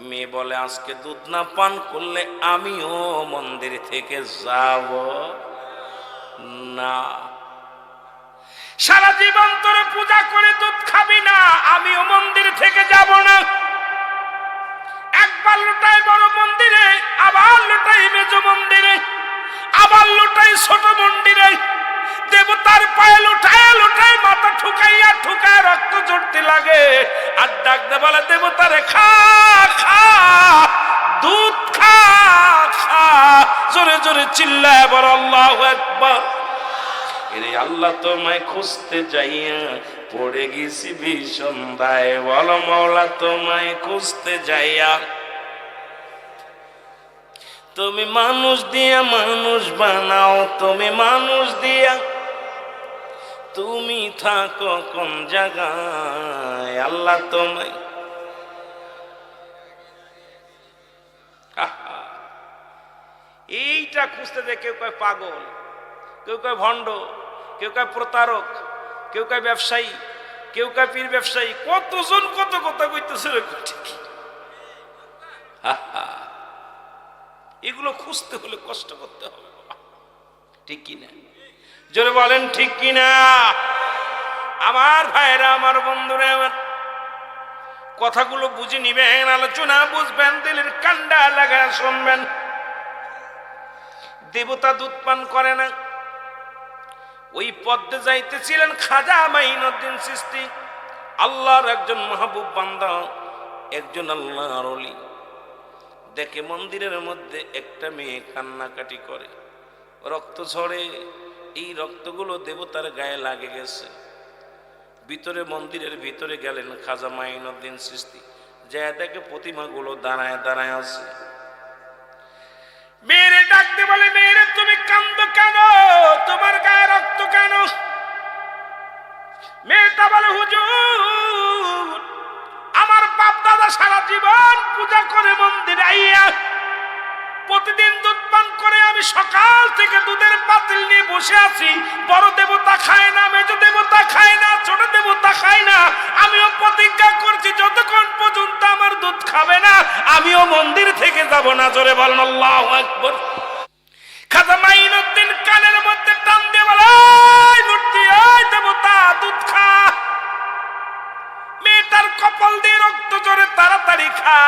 মেয়ে বলে, আজকে দুধ না পান করলে আমিও মন্দির থেকে যাব না। সারা জীবন তোরে পূজা করে দুধ খাবি না, আমিও মন্দির থেকে যাব না। একবার লুটাই বড় মন্দিরে, আবার লুটাই মেজ মন্দিরে, আবার লুটাই ছোট মন্দিরে। দেবতার পায়ে লুটায় লুটায় মাথা ঠুকাইয়া ঠুকায় রক্ত ঝরতে লাগে। আর ডাকতে বলে, দেবতারে খা খা, দুধ খা খা। জোরে জোরে চিল্লায় বড় আল্লাহু আকবার। এরে আল্লাহ তোমায় খুঁজতে যাইয়া পড়ে গেছি ভীষণ দায়। বলো মাওলা, তোমায় খুঁজতে যাইয়া তুমি মানুষ দিয়া মানুষ বানাও, তুমি মানুষ দিয়া তুমি থাকো কোন জায়গায়? আল্লাহ তোমায় এইটা খুঁজতে যায়। কেউ কয় পাগল, কেউ কয় ভণ্ড, কেউ কয় প্রতারক, কেউ কয় ব্যবসায়ী, কেউ কয় পীর ব্যবসায়ী। কতজন কত কথা কইতেছে। এগুলো খুঁজতে হলে কষ্ট করতে হবে বাবা, ঠিক কিনা? জোরে বলেন ঠিক কিনা? আমার ভাইরা, আমার বন্ধুরা, আমার কথাগুলো বুঝে নিবেন, আলোচনা বুঝবেন, দিলের কান্ডা লাগায় শুনবেন। দেবতা দুধ পান করে না। ওই পদ্মে যাইতেছিলেন খাজা মাইনুদ্দিন চিশতি, আল্লাহর একজন মাহবুব বান্দা, একজন আল্লাহর ওলি। দেখে মন্দিরের মধ্যে একটা মেয়ে কান্নাকাটি করে, রক্ত ঝরে। এই রক্তগুলো দেবতার গায়ে লাগে গেছে। ভিতরে, মন্দিরের ভিতরে গেলেন খাজা মাইনুদ্দিন চিশতি, যা দেখে প্রতিমাগুলো দাঁড়ায় দাঁড়ায় আছে। মেয়েরে ডাকতে বলে, মেয়েরে তুমি কান্দো কেন? তোমার গায়ে রক্ত কেন? মেয়েটা বলে, হুজুর, আমার বাপ দাদা সারা জীবন পূজা করে মন্দিরে আইয়া প্রতিদিন দুধ পান করে আমি সকাল থেকে দুধের পাতিল নিয়ে বসে আছি। বড় দেবতা খায় না, মেজ দেবতা খায় না, ছোট দেবতা খায় না। আমিও প্রতিজ্ঞা করছি যতক্ষণ পর্যন্ত আমার দুধ খাবে না আমিও মন্দির থেকে যাব না। জোরে বলেন আল্লাহু আকবার। খাজা মাইনুদ্দিন কানের মধ্যে কপাল দিয়ে রক্ত জোরে তাড়াতাড়ি খা।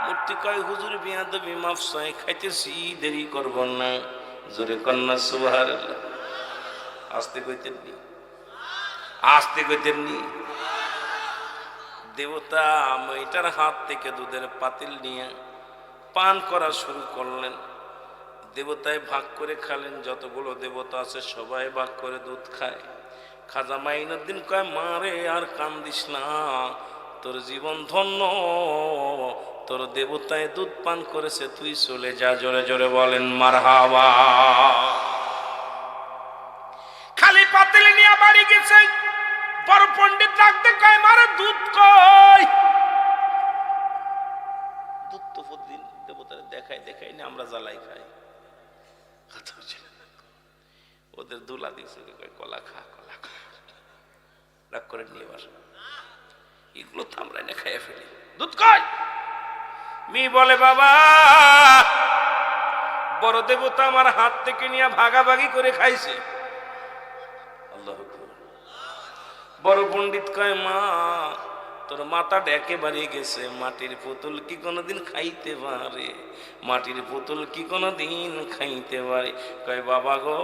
মূর্তি কয় হুজুর বিয়াদবি মাফ চাই, খাইতেছি দেরি করব না। জোরে কন্যা সুবহানাল্লাহ। আস্তে কইতেন নি, আস্তে কইতেন নি। দেবতা মেয়েটার হাত থেকে দুধের পাতিল নিয়ে পান করা শুরু করলেন। দেবতায় ভাগ করে খালেন, যতগুলো দেবতা আছে সবাই ভাগ করে দুধ খায়। খাজা মাইনুদ্দিন কয় মারে আর কান্দিস না, তোর জীবন ধন্য, তোর দেবতায় দুধ পান করেছে, তুই চলে যা। জোরে জোরে বলেন মারহাবা। খালি পাতিল নিয়ে বাড়ি গেছে। বড় পণ্ডিত ডাকতে কয় মারে দুধ কই? দুধ তো প্রতিদিন দেবতারে দেখাই দেখাই না, আমরা জ্বালাই খাই। ওদের দুলা দিচ্ছে, কলা খা কলা খা, রাগ করে নিয়ে এবার এগুলো তো আমরা এনে খাইয়ে ফেলি। দুধ কই? মি বলে বাবা বড় দেবতা আমার হাত থেকে নিয়ে ভাগাভাগি করে খাইছে। আল্লাহু আকবার। বড় পণ্ডিত কয় মা তোর মাথাটা একেবারে গেছে, মাটির পুতুল কি কোনোদিন খাইতে পারে? মাটির পুতুল কি কোনোদিন খাইতে পারে? কয় বাবা গো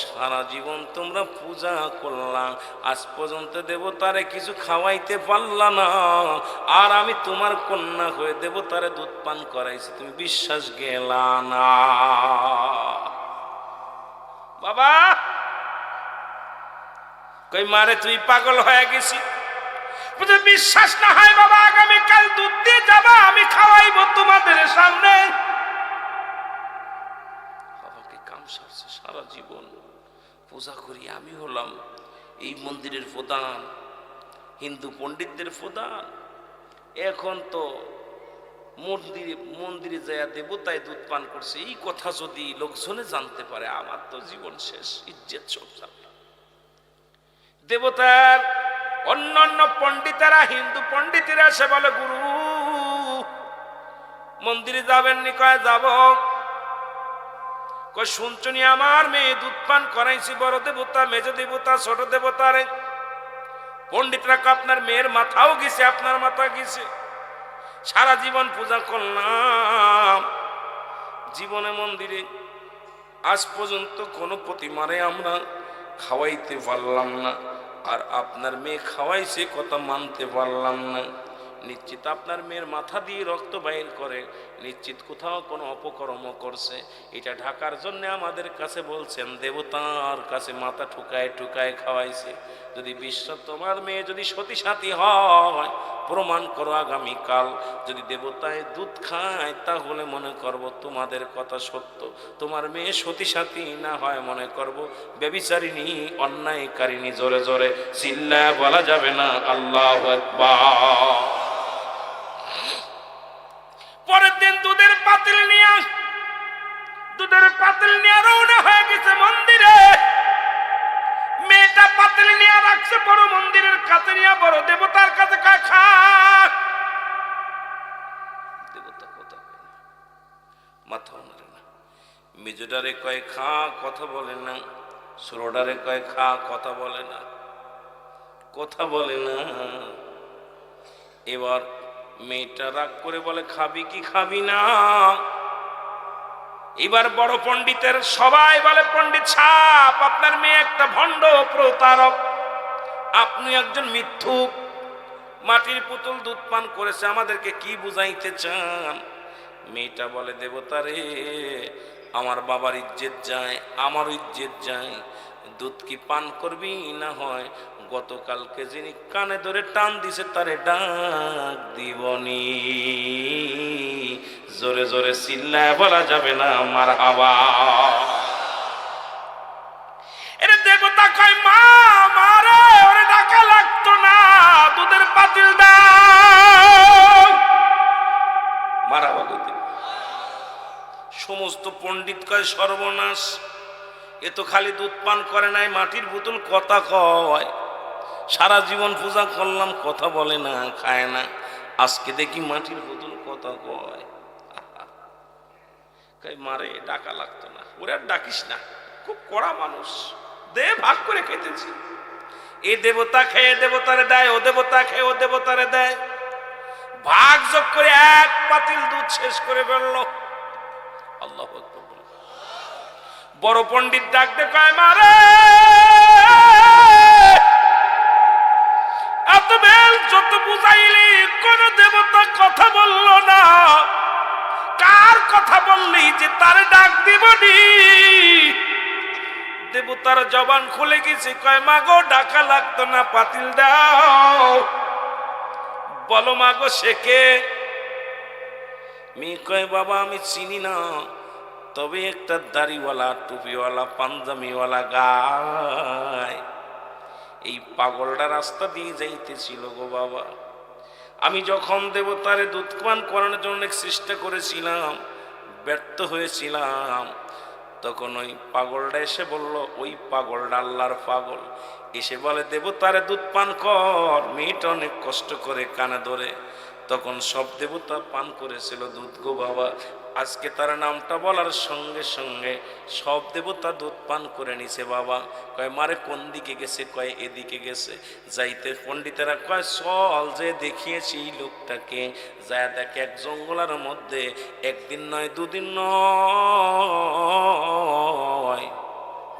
সারা জীবন তোমরা পূজা করলাম, আজ পর্যন্ত দেবতারে কিছু খাওয়াইতে পারলা না, আর আমি তোমার কন্যা হয়ে দেবতারে দুধ পান করাইছি, তুমি বিশ্বাস গেলা না। বাবা কই মারে তুই পাগল হয়ে গেছি? বিশ্বাস না হয় বাবা আগামীকাল দুধ দিয়ে যাবা, আমি খাওয়াইব তোমাদের সামনে। বাবাকে কাম সারছে, সারা জীবন পূজা করি, আমি হলাম এই মন্দিরের প্রধান, হিন্দু পণ্ডিতদের প্রধান। এখন তো মন্দিরে যায় দেবতায় দুধ পান করছে, এই কথা যদি লোকজনে জানতে পারে আমার তো জীবন শেষ, ইজ্জত সব যাবে। দেবতার অন্যান্য পণ্ডিতেরা, হিন্দু পণ্ডিতেরা এসে বলে গুরু মন্দিরে যাবেন নি? কয় যাব। কয় শুনছনি আমার মেয়ে দুধ পান করাইছি, বড় দেবতা, মেজ দেবতা, ছোট দেবতারে। পণ্ডিতরা আপনার মেয়ের মাথাও গেছে, আপনার মাথা গেছে, সারা জীবন পূজা করলাম, জীবনে মন্দিরে আজ পর্যন্ত কোনো প্রতিমারে আমরা খাওয়াইতে পারলাম না, আর আপনার মেয়ে খাওয়াইছে কথা মানতে পারলাম না। নিশ্চিত আপনার মেয়ের মাথা দিয়ে রক্ত বাইর করে, নিশ্চিত কোথাও কোনো অপকর্ম করছে, এটা ঢাকার জন্য আমাদের কাছে বলছেন দেবতার কাছে মাথা ঠুকায় ঠুকায় খাওয়াইছে। যদি বিশ্বাস তোমার মেয়ে যদি সতী সাথী হয় প্রমাণ করো, আগামীকাল যদি দেবতায় দুধ খায় তাহলে মনে করব তোমাদের কথা সত্য, তোমার মেয়ে সতী সাথী না হয় মনে করব ব্যভিচারিণী, অন্যায়কারিণী। জোরে জোরে চিল্লায় বলা যাবে না আল্লাহু আকবার। পরের দিন দুধের পাতিল নিয়ে রওনা হয়ে গেছে মন্দিরে। মেয়েটা পাতিল নিয়ে রাখছে বড় মন্দিরের কাছে নিয়ে, বড় দেবতার কাছে খা। দেবতা কথা মাথা নাড়ে না। মেজোডারে কয় খা, কথা বলে না। ছোটডারে কয় খা, কথা বলে না, কথা বলে না। এবার মেয়েটা রাগ করে বলে খাবি কি খাবি না? এবার বড় পণ্ডিতের সবাই বলে পণ্ডিত সাহেব আপনার মেয়ে একটা ভণ্ড প্রতারক, আপনি একজন মিথ্যুক, মাটির পুতুল দুধ পান করেছে, আমাদেরকে কি বুঝাইতে চান? মেয়েটা বলে দেবতারে আমার বাবার ইজ্জত যায়, আমার ইজ্জত যায়, দুধ কি পান করবি না হয় গতকালকে যিনি কানে ধরে টান দিছে তারে ডাক দিবনি। জোরে জোরে চিল্লায় বলা যাবে না মারহাবা। এরে দেবতা কয় মা মারে ওরে ডাকা লাগতো না, দুধের পাতিল দাও। মারহাবা কইতে সমস্ত পণ্ডিত কয় সর্বনাশ, এ তো খালি দুধ পান করে নাই, মাটির পুতুল কথা কয়, সারা জীবন পূজা করলাম কথা বলে না, খায় না, আজকে দেখি মাটির পুতুল কথা কয়। মারে ডাকা লাগতো না, ওরে আর ডাকিস না, খুব কড়া মানুষ, দে ভাগ করে খেতেছি। এই দেবতা খেয়ে দেবতারে দেয়, ও দেবতা খেয়ে ও দেবতারে দেয়। ভাগ যোগ করে এক পাতিল দুধ শেষ করে ফেললো। আল্লাহু আকবার। বড় পণ্ডিত ডাকতে কয়, মারে এত বেল যত বুঝাইলি কোন দেবতা কথা বলল না, কার কথা বললি যে তারে ডাক দিবনি? দেবতার জবান খুলে গেছে, কয় মাগো ডাকা লাগতো না, পাতিল দাও। বলো মাগো সে কে? মেয়ে কয় বাবা আমি চিনি না, তবে একটা দাড়িওয়ালা টুপিওয়ালা পাঞ্জামিওয়ালা গায়। এই পাগলটা রাস্তা দিয়ে যাইতেছিল গো বাবা। আমি যখন দেবতারে দুধ পান করানোর জন্য অনেক চেষ্টা করেছিলাম, ব্যর্থ হয়েছিলাম, তখন ওই পাগলটা এসে বলল, ওই পাগলটা আল্লাহর পাগল, এসে বলে দেবতারে দুধ পান কর। মেয়েটা অনেক কষ্ট করে কানে ধরে, তখন সব দেবতা পান করেছিল দুধ গো বাবা। আজকে তার নামটা বলার সঙ্গে সঙ্গে সব দেবতা দুধ পান করে নিছে বাবা। কয় মারে কোন দিকে গেছে? কয় এদিকে গেছে। যাইতে পণ্ডিতেরা কয় চল যে দেখিয়েছি এই লোকটাকে, যায় দেখে এক জঙ্গলের মধ্যে একদিন নয় দুদিন নয়,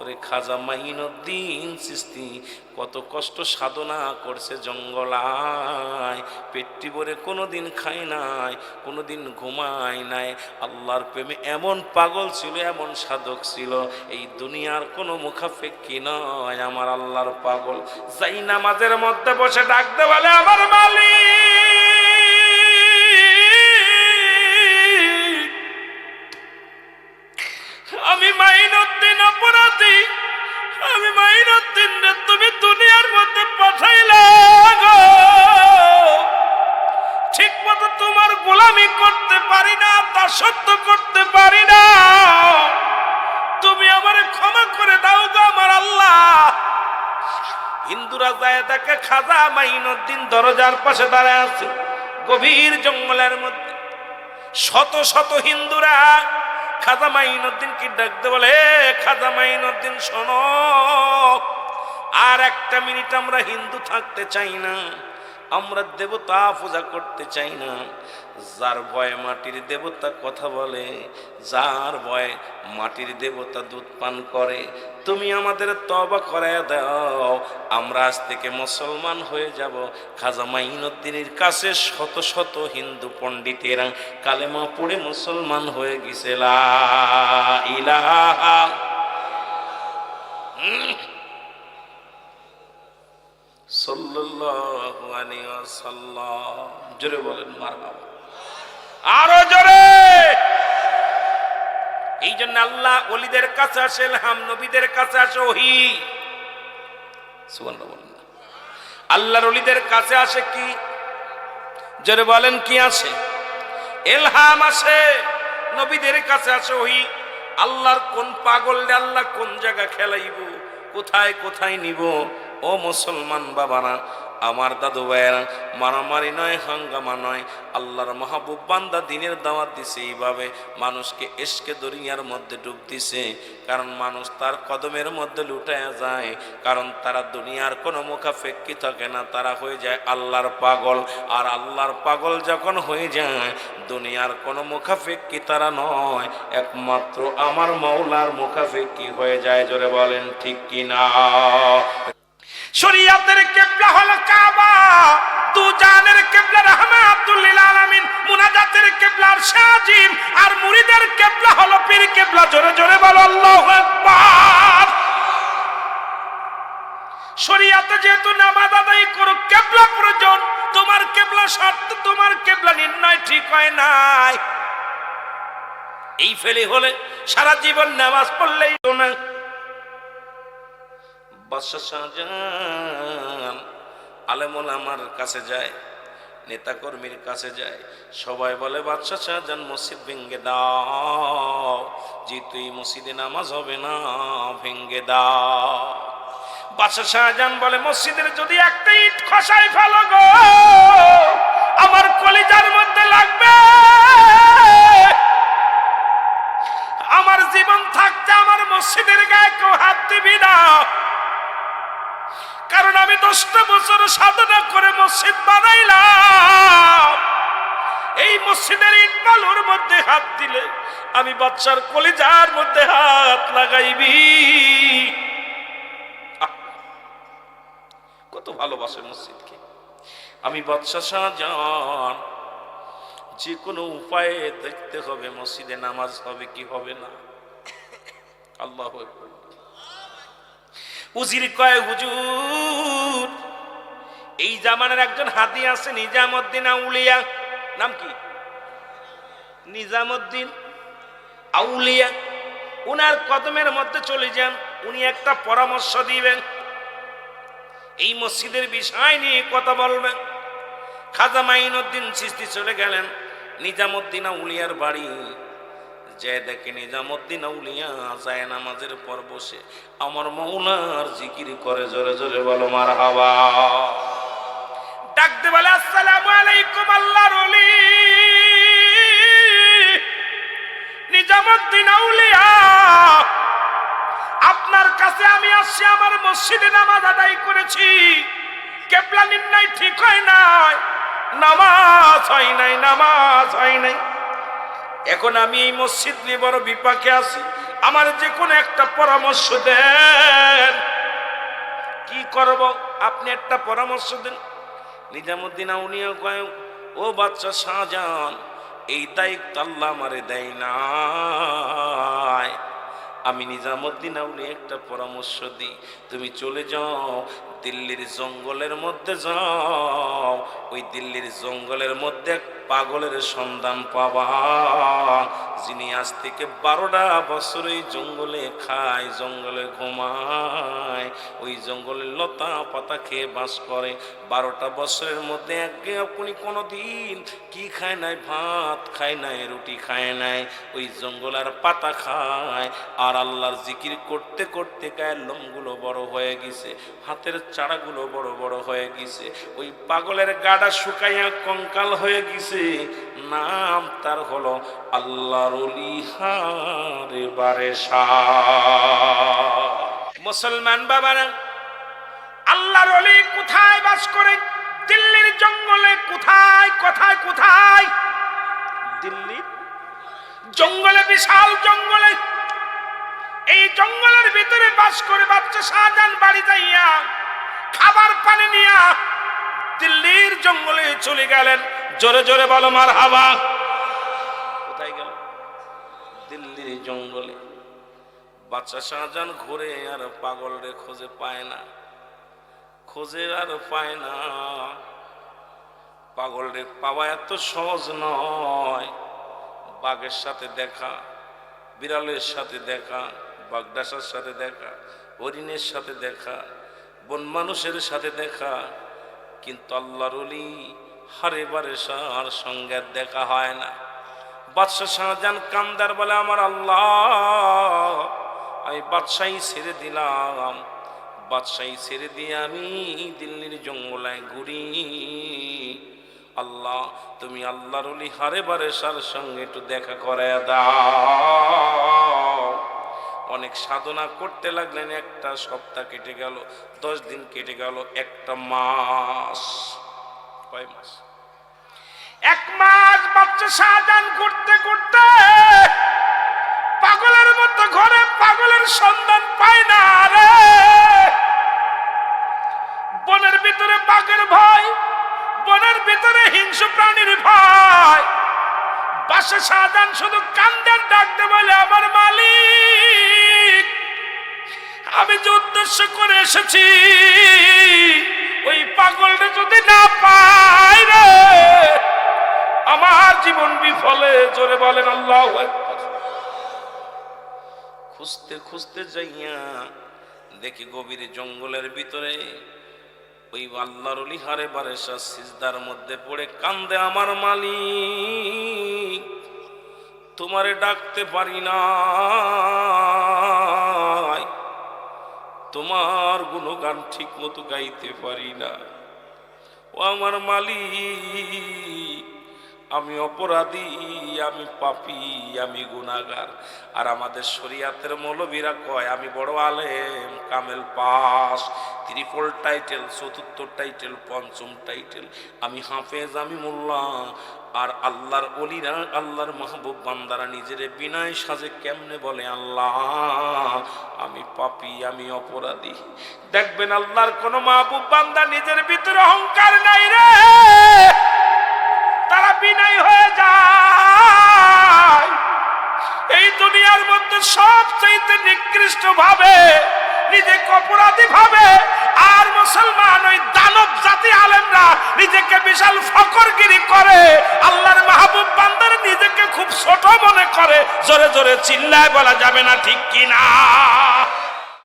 ওরে খাজা মাইনুদ্দিন চিশতি কত কষ্ট সাধনা করছে জঙ্গলায়, পেটটি ভরে কোনোদিন খায় নাই, কোনোদিন ঘুমায় নাই। আল্লাহর প্রেমে এমন পাগল ছিল, এমন সাধক ছিল, এই দুনিয়ার কোনো মুখাপেক্ষী নয় আমার আল্লাহর পাগল। যাই নামাজের মধ্যে বসে ডাকতে বলে আমার মালিক, আমি মাইনুদ্দিন অপরাধী, আমি মাইনুদ্দিন রে তুমি দুনিয়ার মধ্যে পাঠাইলা গো, ঠিক মতো তোমার গোলামি করতে পারি না, দাসত্ব করতে পারি না, তুমি আমারে ক্ষমা করে দাও গো আমার আল্লাহ। হিন্দুরা যায় দেখে খাজা মাইনুদ্দিন দরজার পাশে দাঁড়ায় আছে গভীর জঙ্গলের মধ্যে। শত শত হিন্দুরা খাজা মাইনুদ্দিনকে ডাকতে বলে, খাজা মাইনুদ্দিন শোনো, আর একটা মিনিট আমরা হিন্দু থাকতে চাই না, আমরা দেবতা পূজা করতে চাই না। যার ভয়ে মাটির দেবতা কথা বলে, যার ভয়ে মাটির দেবতা দুধ পান করে, তুমি আমাদের তওবা করায় দাও, আমরা আজ থেকে মুসলমান হয়ে যাব। খাজা মাইনুদ্দিনের কাছে শত শত হিন্দু পণ্ডিতেরা কালেমা পড়ে মুসলমান হয়ে গেছে। লা ইলাহা সাল্লাল্লাহু আলাইহি ওয়াসাল্লাম। জোরে বলেন মারহাবা, আরো জোরে। এই জন্য আল্লাহ ওলিদের কাছে আসে ইলহাম, নবীদের কাছে আসে ওহী। সুবহানাল্লাহ বলেন। আল্লাহর ওলিদের কাছে আসে কি? জোরে বলেন কি আসে? ইলহাম আসে। নবীদের কাছে আসে ওহী। আল্লাহর কোন পাগলরে আল্লাহ কোন জায়গা খেলাইব, কোথায় কোথায় নিব। ও মুসলমান বাবারা, আমার দাদু ভাইয়েরা, মারামারি নয়, হাঙ্গামা নয়, আল্লাহর মাহবুব বান্দা দিনের দাওয়াত দিছে এইভাবে, মানুষকে ইশকে দরিয়ার মধ্যে ডুব দিছে। কারণ মানুষ তার কদমের মধ্যে লুটায়া যায়, কারণ তারা দুনিয়ার কোনো মুখাপেক্ষী থাকে না, তারা হয়ে যায় আল্লাহর পাগল। আর আল্লাহর পাগল যখন হয়ে যায়, দুনিয়ার কোনো মুখাপেক্ষী তারা নয়, একমাত্র আমার মাওলার মুখাপেক্ষী হয়ে যায়। জোরে বলেন ঠিক কিনা? শরীয়তের কিবলা হলো কাবা, দু জানের কিবলা রাহমাতুল লিল আলামিন, মুনাজাতের কিবলা শাজিম, আর মুরিদের কিবলা হলো পীর কিবলা। জোরে জোরে বলো আল্লাহু আকবার। শরীয়তে যেহেতু নামাজ আদায় করো কিবলা প্রয়োজন, তোমার কিবলা শর্ত, তোমার কিবলা নির্ণয় ঠিক হয় নাই, এই ফেলে হলে সারা জীবন নামাজ পড়লেই তো না। বাদশাহ শাহজাহান আলেম ওলামার কাছে যায়, নেতাকর্মীর কাছে যায়, সবাই বলে বাদশাহ শাহজাহান মসজিদ ভেঙ্গে দাও, যেহেতু এই মসজিদে নামাজ হবে না, ভেঙ্গে দাও। বাদশাহ শাহজাহান বলে মসজিদের যদি একটা ইট খসাই ফেলো গো, আমার কলিজার মধ্যে লাগবে, আমার জীবন থাকতে আমার মসজিদের গায়ে কেউ হাত দিবি না। কারণ আমি 10টা বছর সাধনা করে মসজিদ বানাইলাম। এই মসজিদের ইট বালুর মধ্যে হাত দিলে আমি বাচ্চার কলিজার মধ্যে হাত লাগাইবি। কত ভালোবাসে মসজিদকে। আমি বাদশা শাহজাহান যে কোনো উপায়ে দেখতে হবে মসজিদে নামাজ হবে কি হবে না। আল্লাহু আকবার। উজির কয় হুজুর এই জামানার একজন হাদি আছে নিজামউদ্দিন আউলিয়া, নাম কি? নিজামউদ্দিন আউলিয়া। উনার কদমের মধ্যে চলে যান, উনি একটা পরামর্শ দিবেন, এই মসজিদের বিষয় নিয়ে কথা বলবেন। খাজা মাইনুদ্দিন চিশতি চলে গেলেন নিজামউদ্দিন আউলিয়ার বাড়ি। যে দেখে নিজামউদ্দিন আউলিয়া যায় নামাজের পর বসে আমার মৌলার জিকির করে, জোরে জোরে বলো মারহাবা। ডাকতে বলে আসসালামু আলাইকুম আল্লাহর ওলি নিজামউদ্দিন আউলিয়া, আপনার কাছে আমি আসছি। আমার মসজিদে নামাজ আদায় করেছি, কিবলা নির্ণয় ঠিক হয় নাই, নামাজ হয় নাই, নামাজ হয় নাই। এখন আমি এই মসজিদ নিয়ে বড় বিপাকে আছি, আমার যে কোনো একটা পরামর্শ দেন, কি করব আপনি একটা পরামর্শ দেন। নিজামউদ্দিন আউলিয়া কয়, ও বাচ্চা শাহজাহান, এই দায়িত্ব আল্লাহ আমারে দেয় নাই। আমি নিজামউদ্দিন আউলিয়া একটা পরামর্শ দিই, তুমি চলে যাও দিল্লির জঙ্গলের মধ্যে যাও। ওই দিল্লির জঙ্গলের মধ্যে পাগলের সন্ধান পাবা, যিনি আজ থেকে 12টা বছর এই জঙ্গলে খায়, জঙ্গলে ঘুমায়, ওই জঙ্গলের লতা পাতা খেয়ে বাস করে। 12টা বছরের মধ্যে একগে আপনি কোনোদিন কি খায় নাই, ভাত খায় নাই, রুটি খায় নাই, ওই জঙ্গল আর পাতা খায়। আর আল্লাহর জিকির করতে করতে গায়ের লোমগুলো বড় হয়ে গেছে, হাতের চাড়াগুলো বড় বড় হয়ে গেছে, ওই পাগলের গাটা শুকাইয়া কঙ্কাল হয়ে গেছে। নাম তার হলো আল্লাহর ওলি হারে বারে শাহ। মুসলমান বাবারা, আল্লাহর ওলি কোথায় বাস করে? দিল্লির জঙ্গলে। কোথায় কোথায় কোথায়? দিল্লির জঙ্গলে, বিশাল জঙ্গলে। এই জঙ্গলের ভিতরে বাস করে বাচ্চা শাহজাহান বাড়ি যাইয়া খাবার পানি নিয়া দিল্লির জঙ্গলে চলে গেলেন। জোরে জোরে বলো মারহাবা। কোথায় গেল? দিল্লির জঙ্গলে। বাচ্চা শাহজাহান ঘুরে আর পাগল রে খোঁজে পায় না, খোঁজে আর পায় না। পাগল রে পাওয়া এত সহজ নয়। বাঘের সাথে দেখা, বিড়ালের সাথে দেখা, বাগডাসার সাথে দেখা, হরিণের সাথে দেখা, বন মানুষের সাথে দেখা, কিন্তু আল্লাহর ওলি হারে বারে শাহর সঙ্গে দেখা হয় না। বাদশা শাহজাহান কান্দার বলে, আমার আল্লাহ, আমি বাদশাহী ছেড়ে দিলাম, বাদশাহী ছেড়ে দিয়ে আমি দিল্লির জঙ্গলায় ঘুরি। আল্লাহ, তুমি আল্লাহর ওলি হারে বারে শাহর সঙ্গে একটু দেখা করে দাও। অনেক সাধনা করতে লাগলেন। একটা সপ্তাহ কেটে গেল, 10 দিন কেটে গেল, একটা মাস। কয় মাস? 1 মাস বাচ্চা শাহজাহান ঘুরতে ঘুরতে পাগলের মতো ঘরে পাগলের সন্ধান পায় না রে। বনের ভিতরে বাঘের ভয়, বনের ভিতরে হিংস্র প্রাণীর ভয়। বাদশা শাহজাহান শুধু কান্দার ডাকতে বলে, আমার মালিক, আমি যে উদ্দেশ্য করে এসেছি ওই পাগলটা যদি না পাই রে, আমার জীবন বিফলে। জোরে বলেন আল্লাহু আকবার। খুঁজতে খুঁজতে যাইয়া দেখি গভীর জঙ্গলের ভিতরে ওই আল্লাহর ওলি হারে বারে শাহ সিজদার মধ্যে পড়ে কান্দে, আমার মালিক, তোমারে ডাকতে পারি না, তোমার গুণগান ঠিক মতো গাইতে পারি না। ও আমার মালিক, আমি অপরাধী, আমি পাপী, আমি গুনাহগার। আর আমাদের শরীয়তের মৌলবীরা কয় আমি বড় আলেম, কামেল পাস, ট্রিপল টাইটেল, চতুর্থ টাইটেল, পঞ্চম টাইটেল, আমি হাফেজ, আমি মোল্লা। আর আল্লাহর ওলিরা, আল্লাহর মাহবুব বান্দারা নিজেরে বিনয় সাজে কেমনে বলে, আল্লাহ আমি পাপী, আমি অপরাধী। দেখবেন আল্লাহর কোন মাহবুব বান্দা নিজের ভিতরে অহংকার নাই রে, তারা বিনয় হয়ে যায়। এই দুনিয়ার মধ্যে সবচেয়ে নিকৃষ্ট ভাবে নিজেকে অপরাধী ভাবে। আর মুসলমান ওই দানব জাতি আলেমরা নিজেকে বিশাল ফকরগিরি করে, আল্লাহর মাহবুব বান্দার নিজেকে খুব ছোট মনে করে। জোরে জোরে চিল্লায় বলা যাবে না ঠিক কিনা?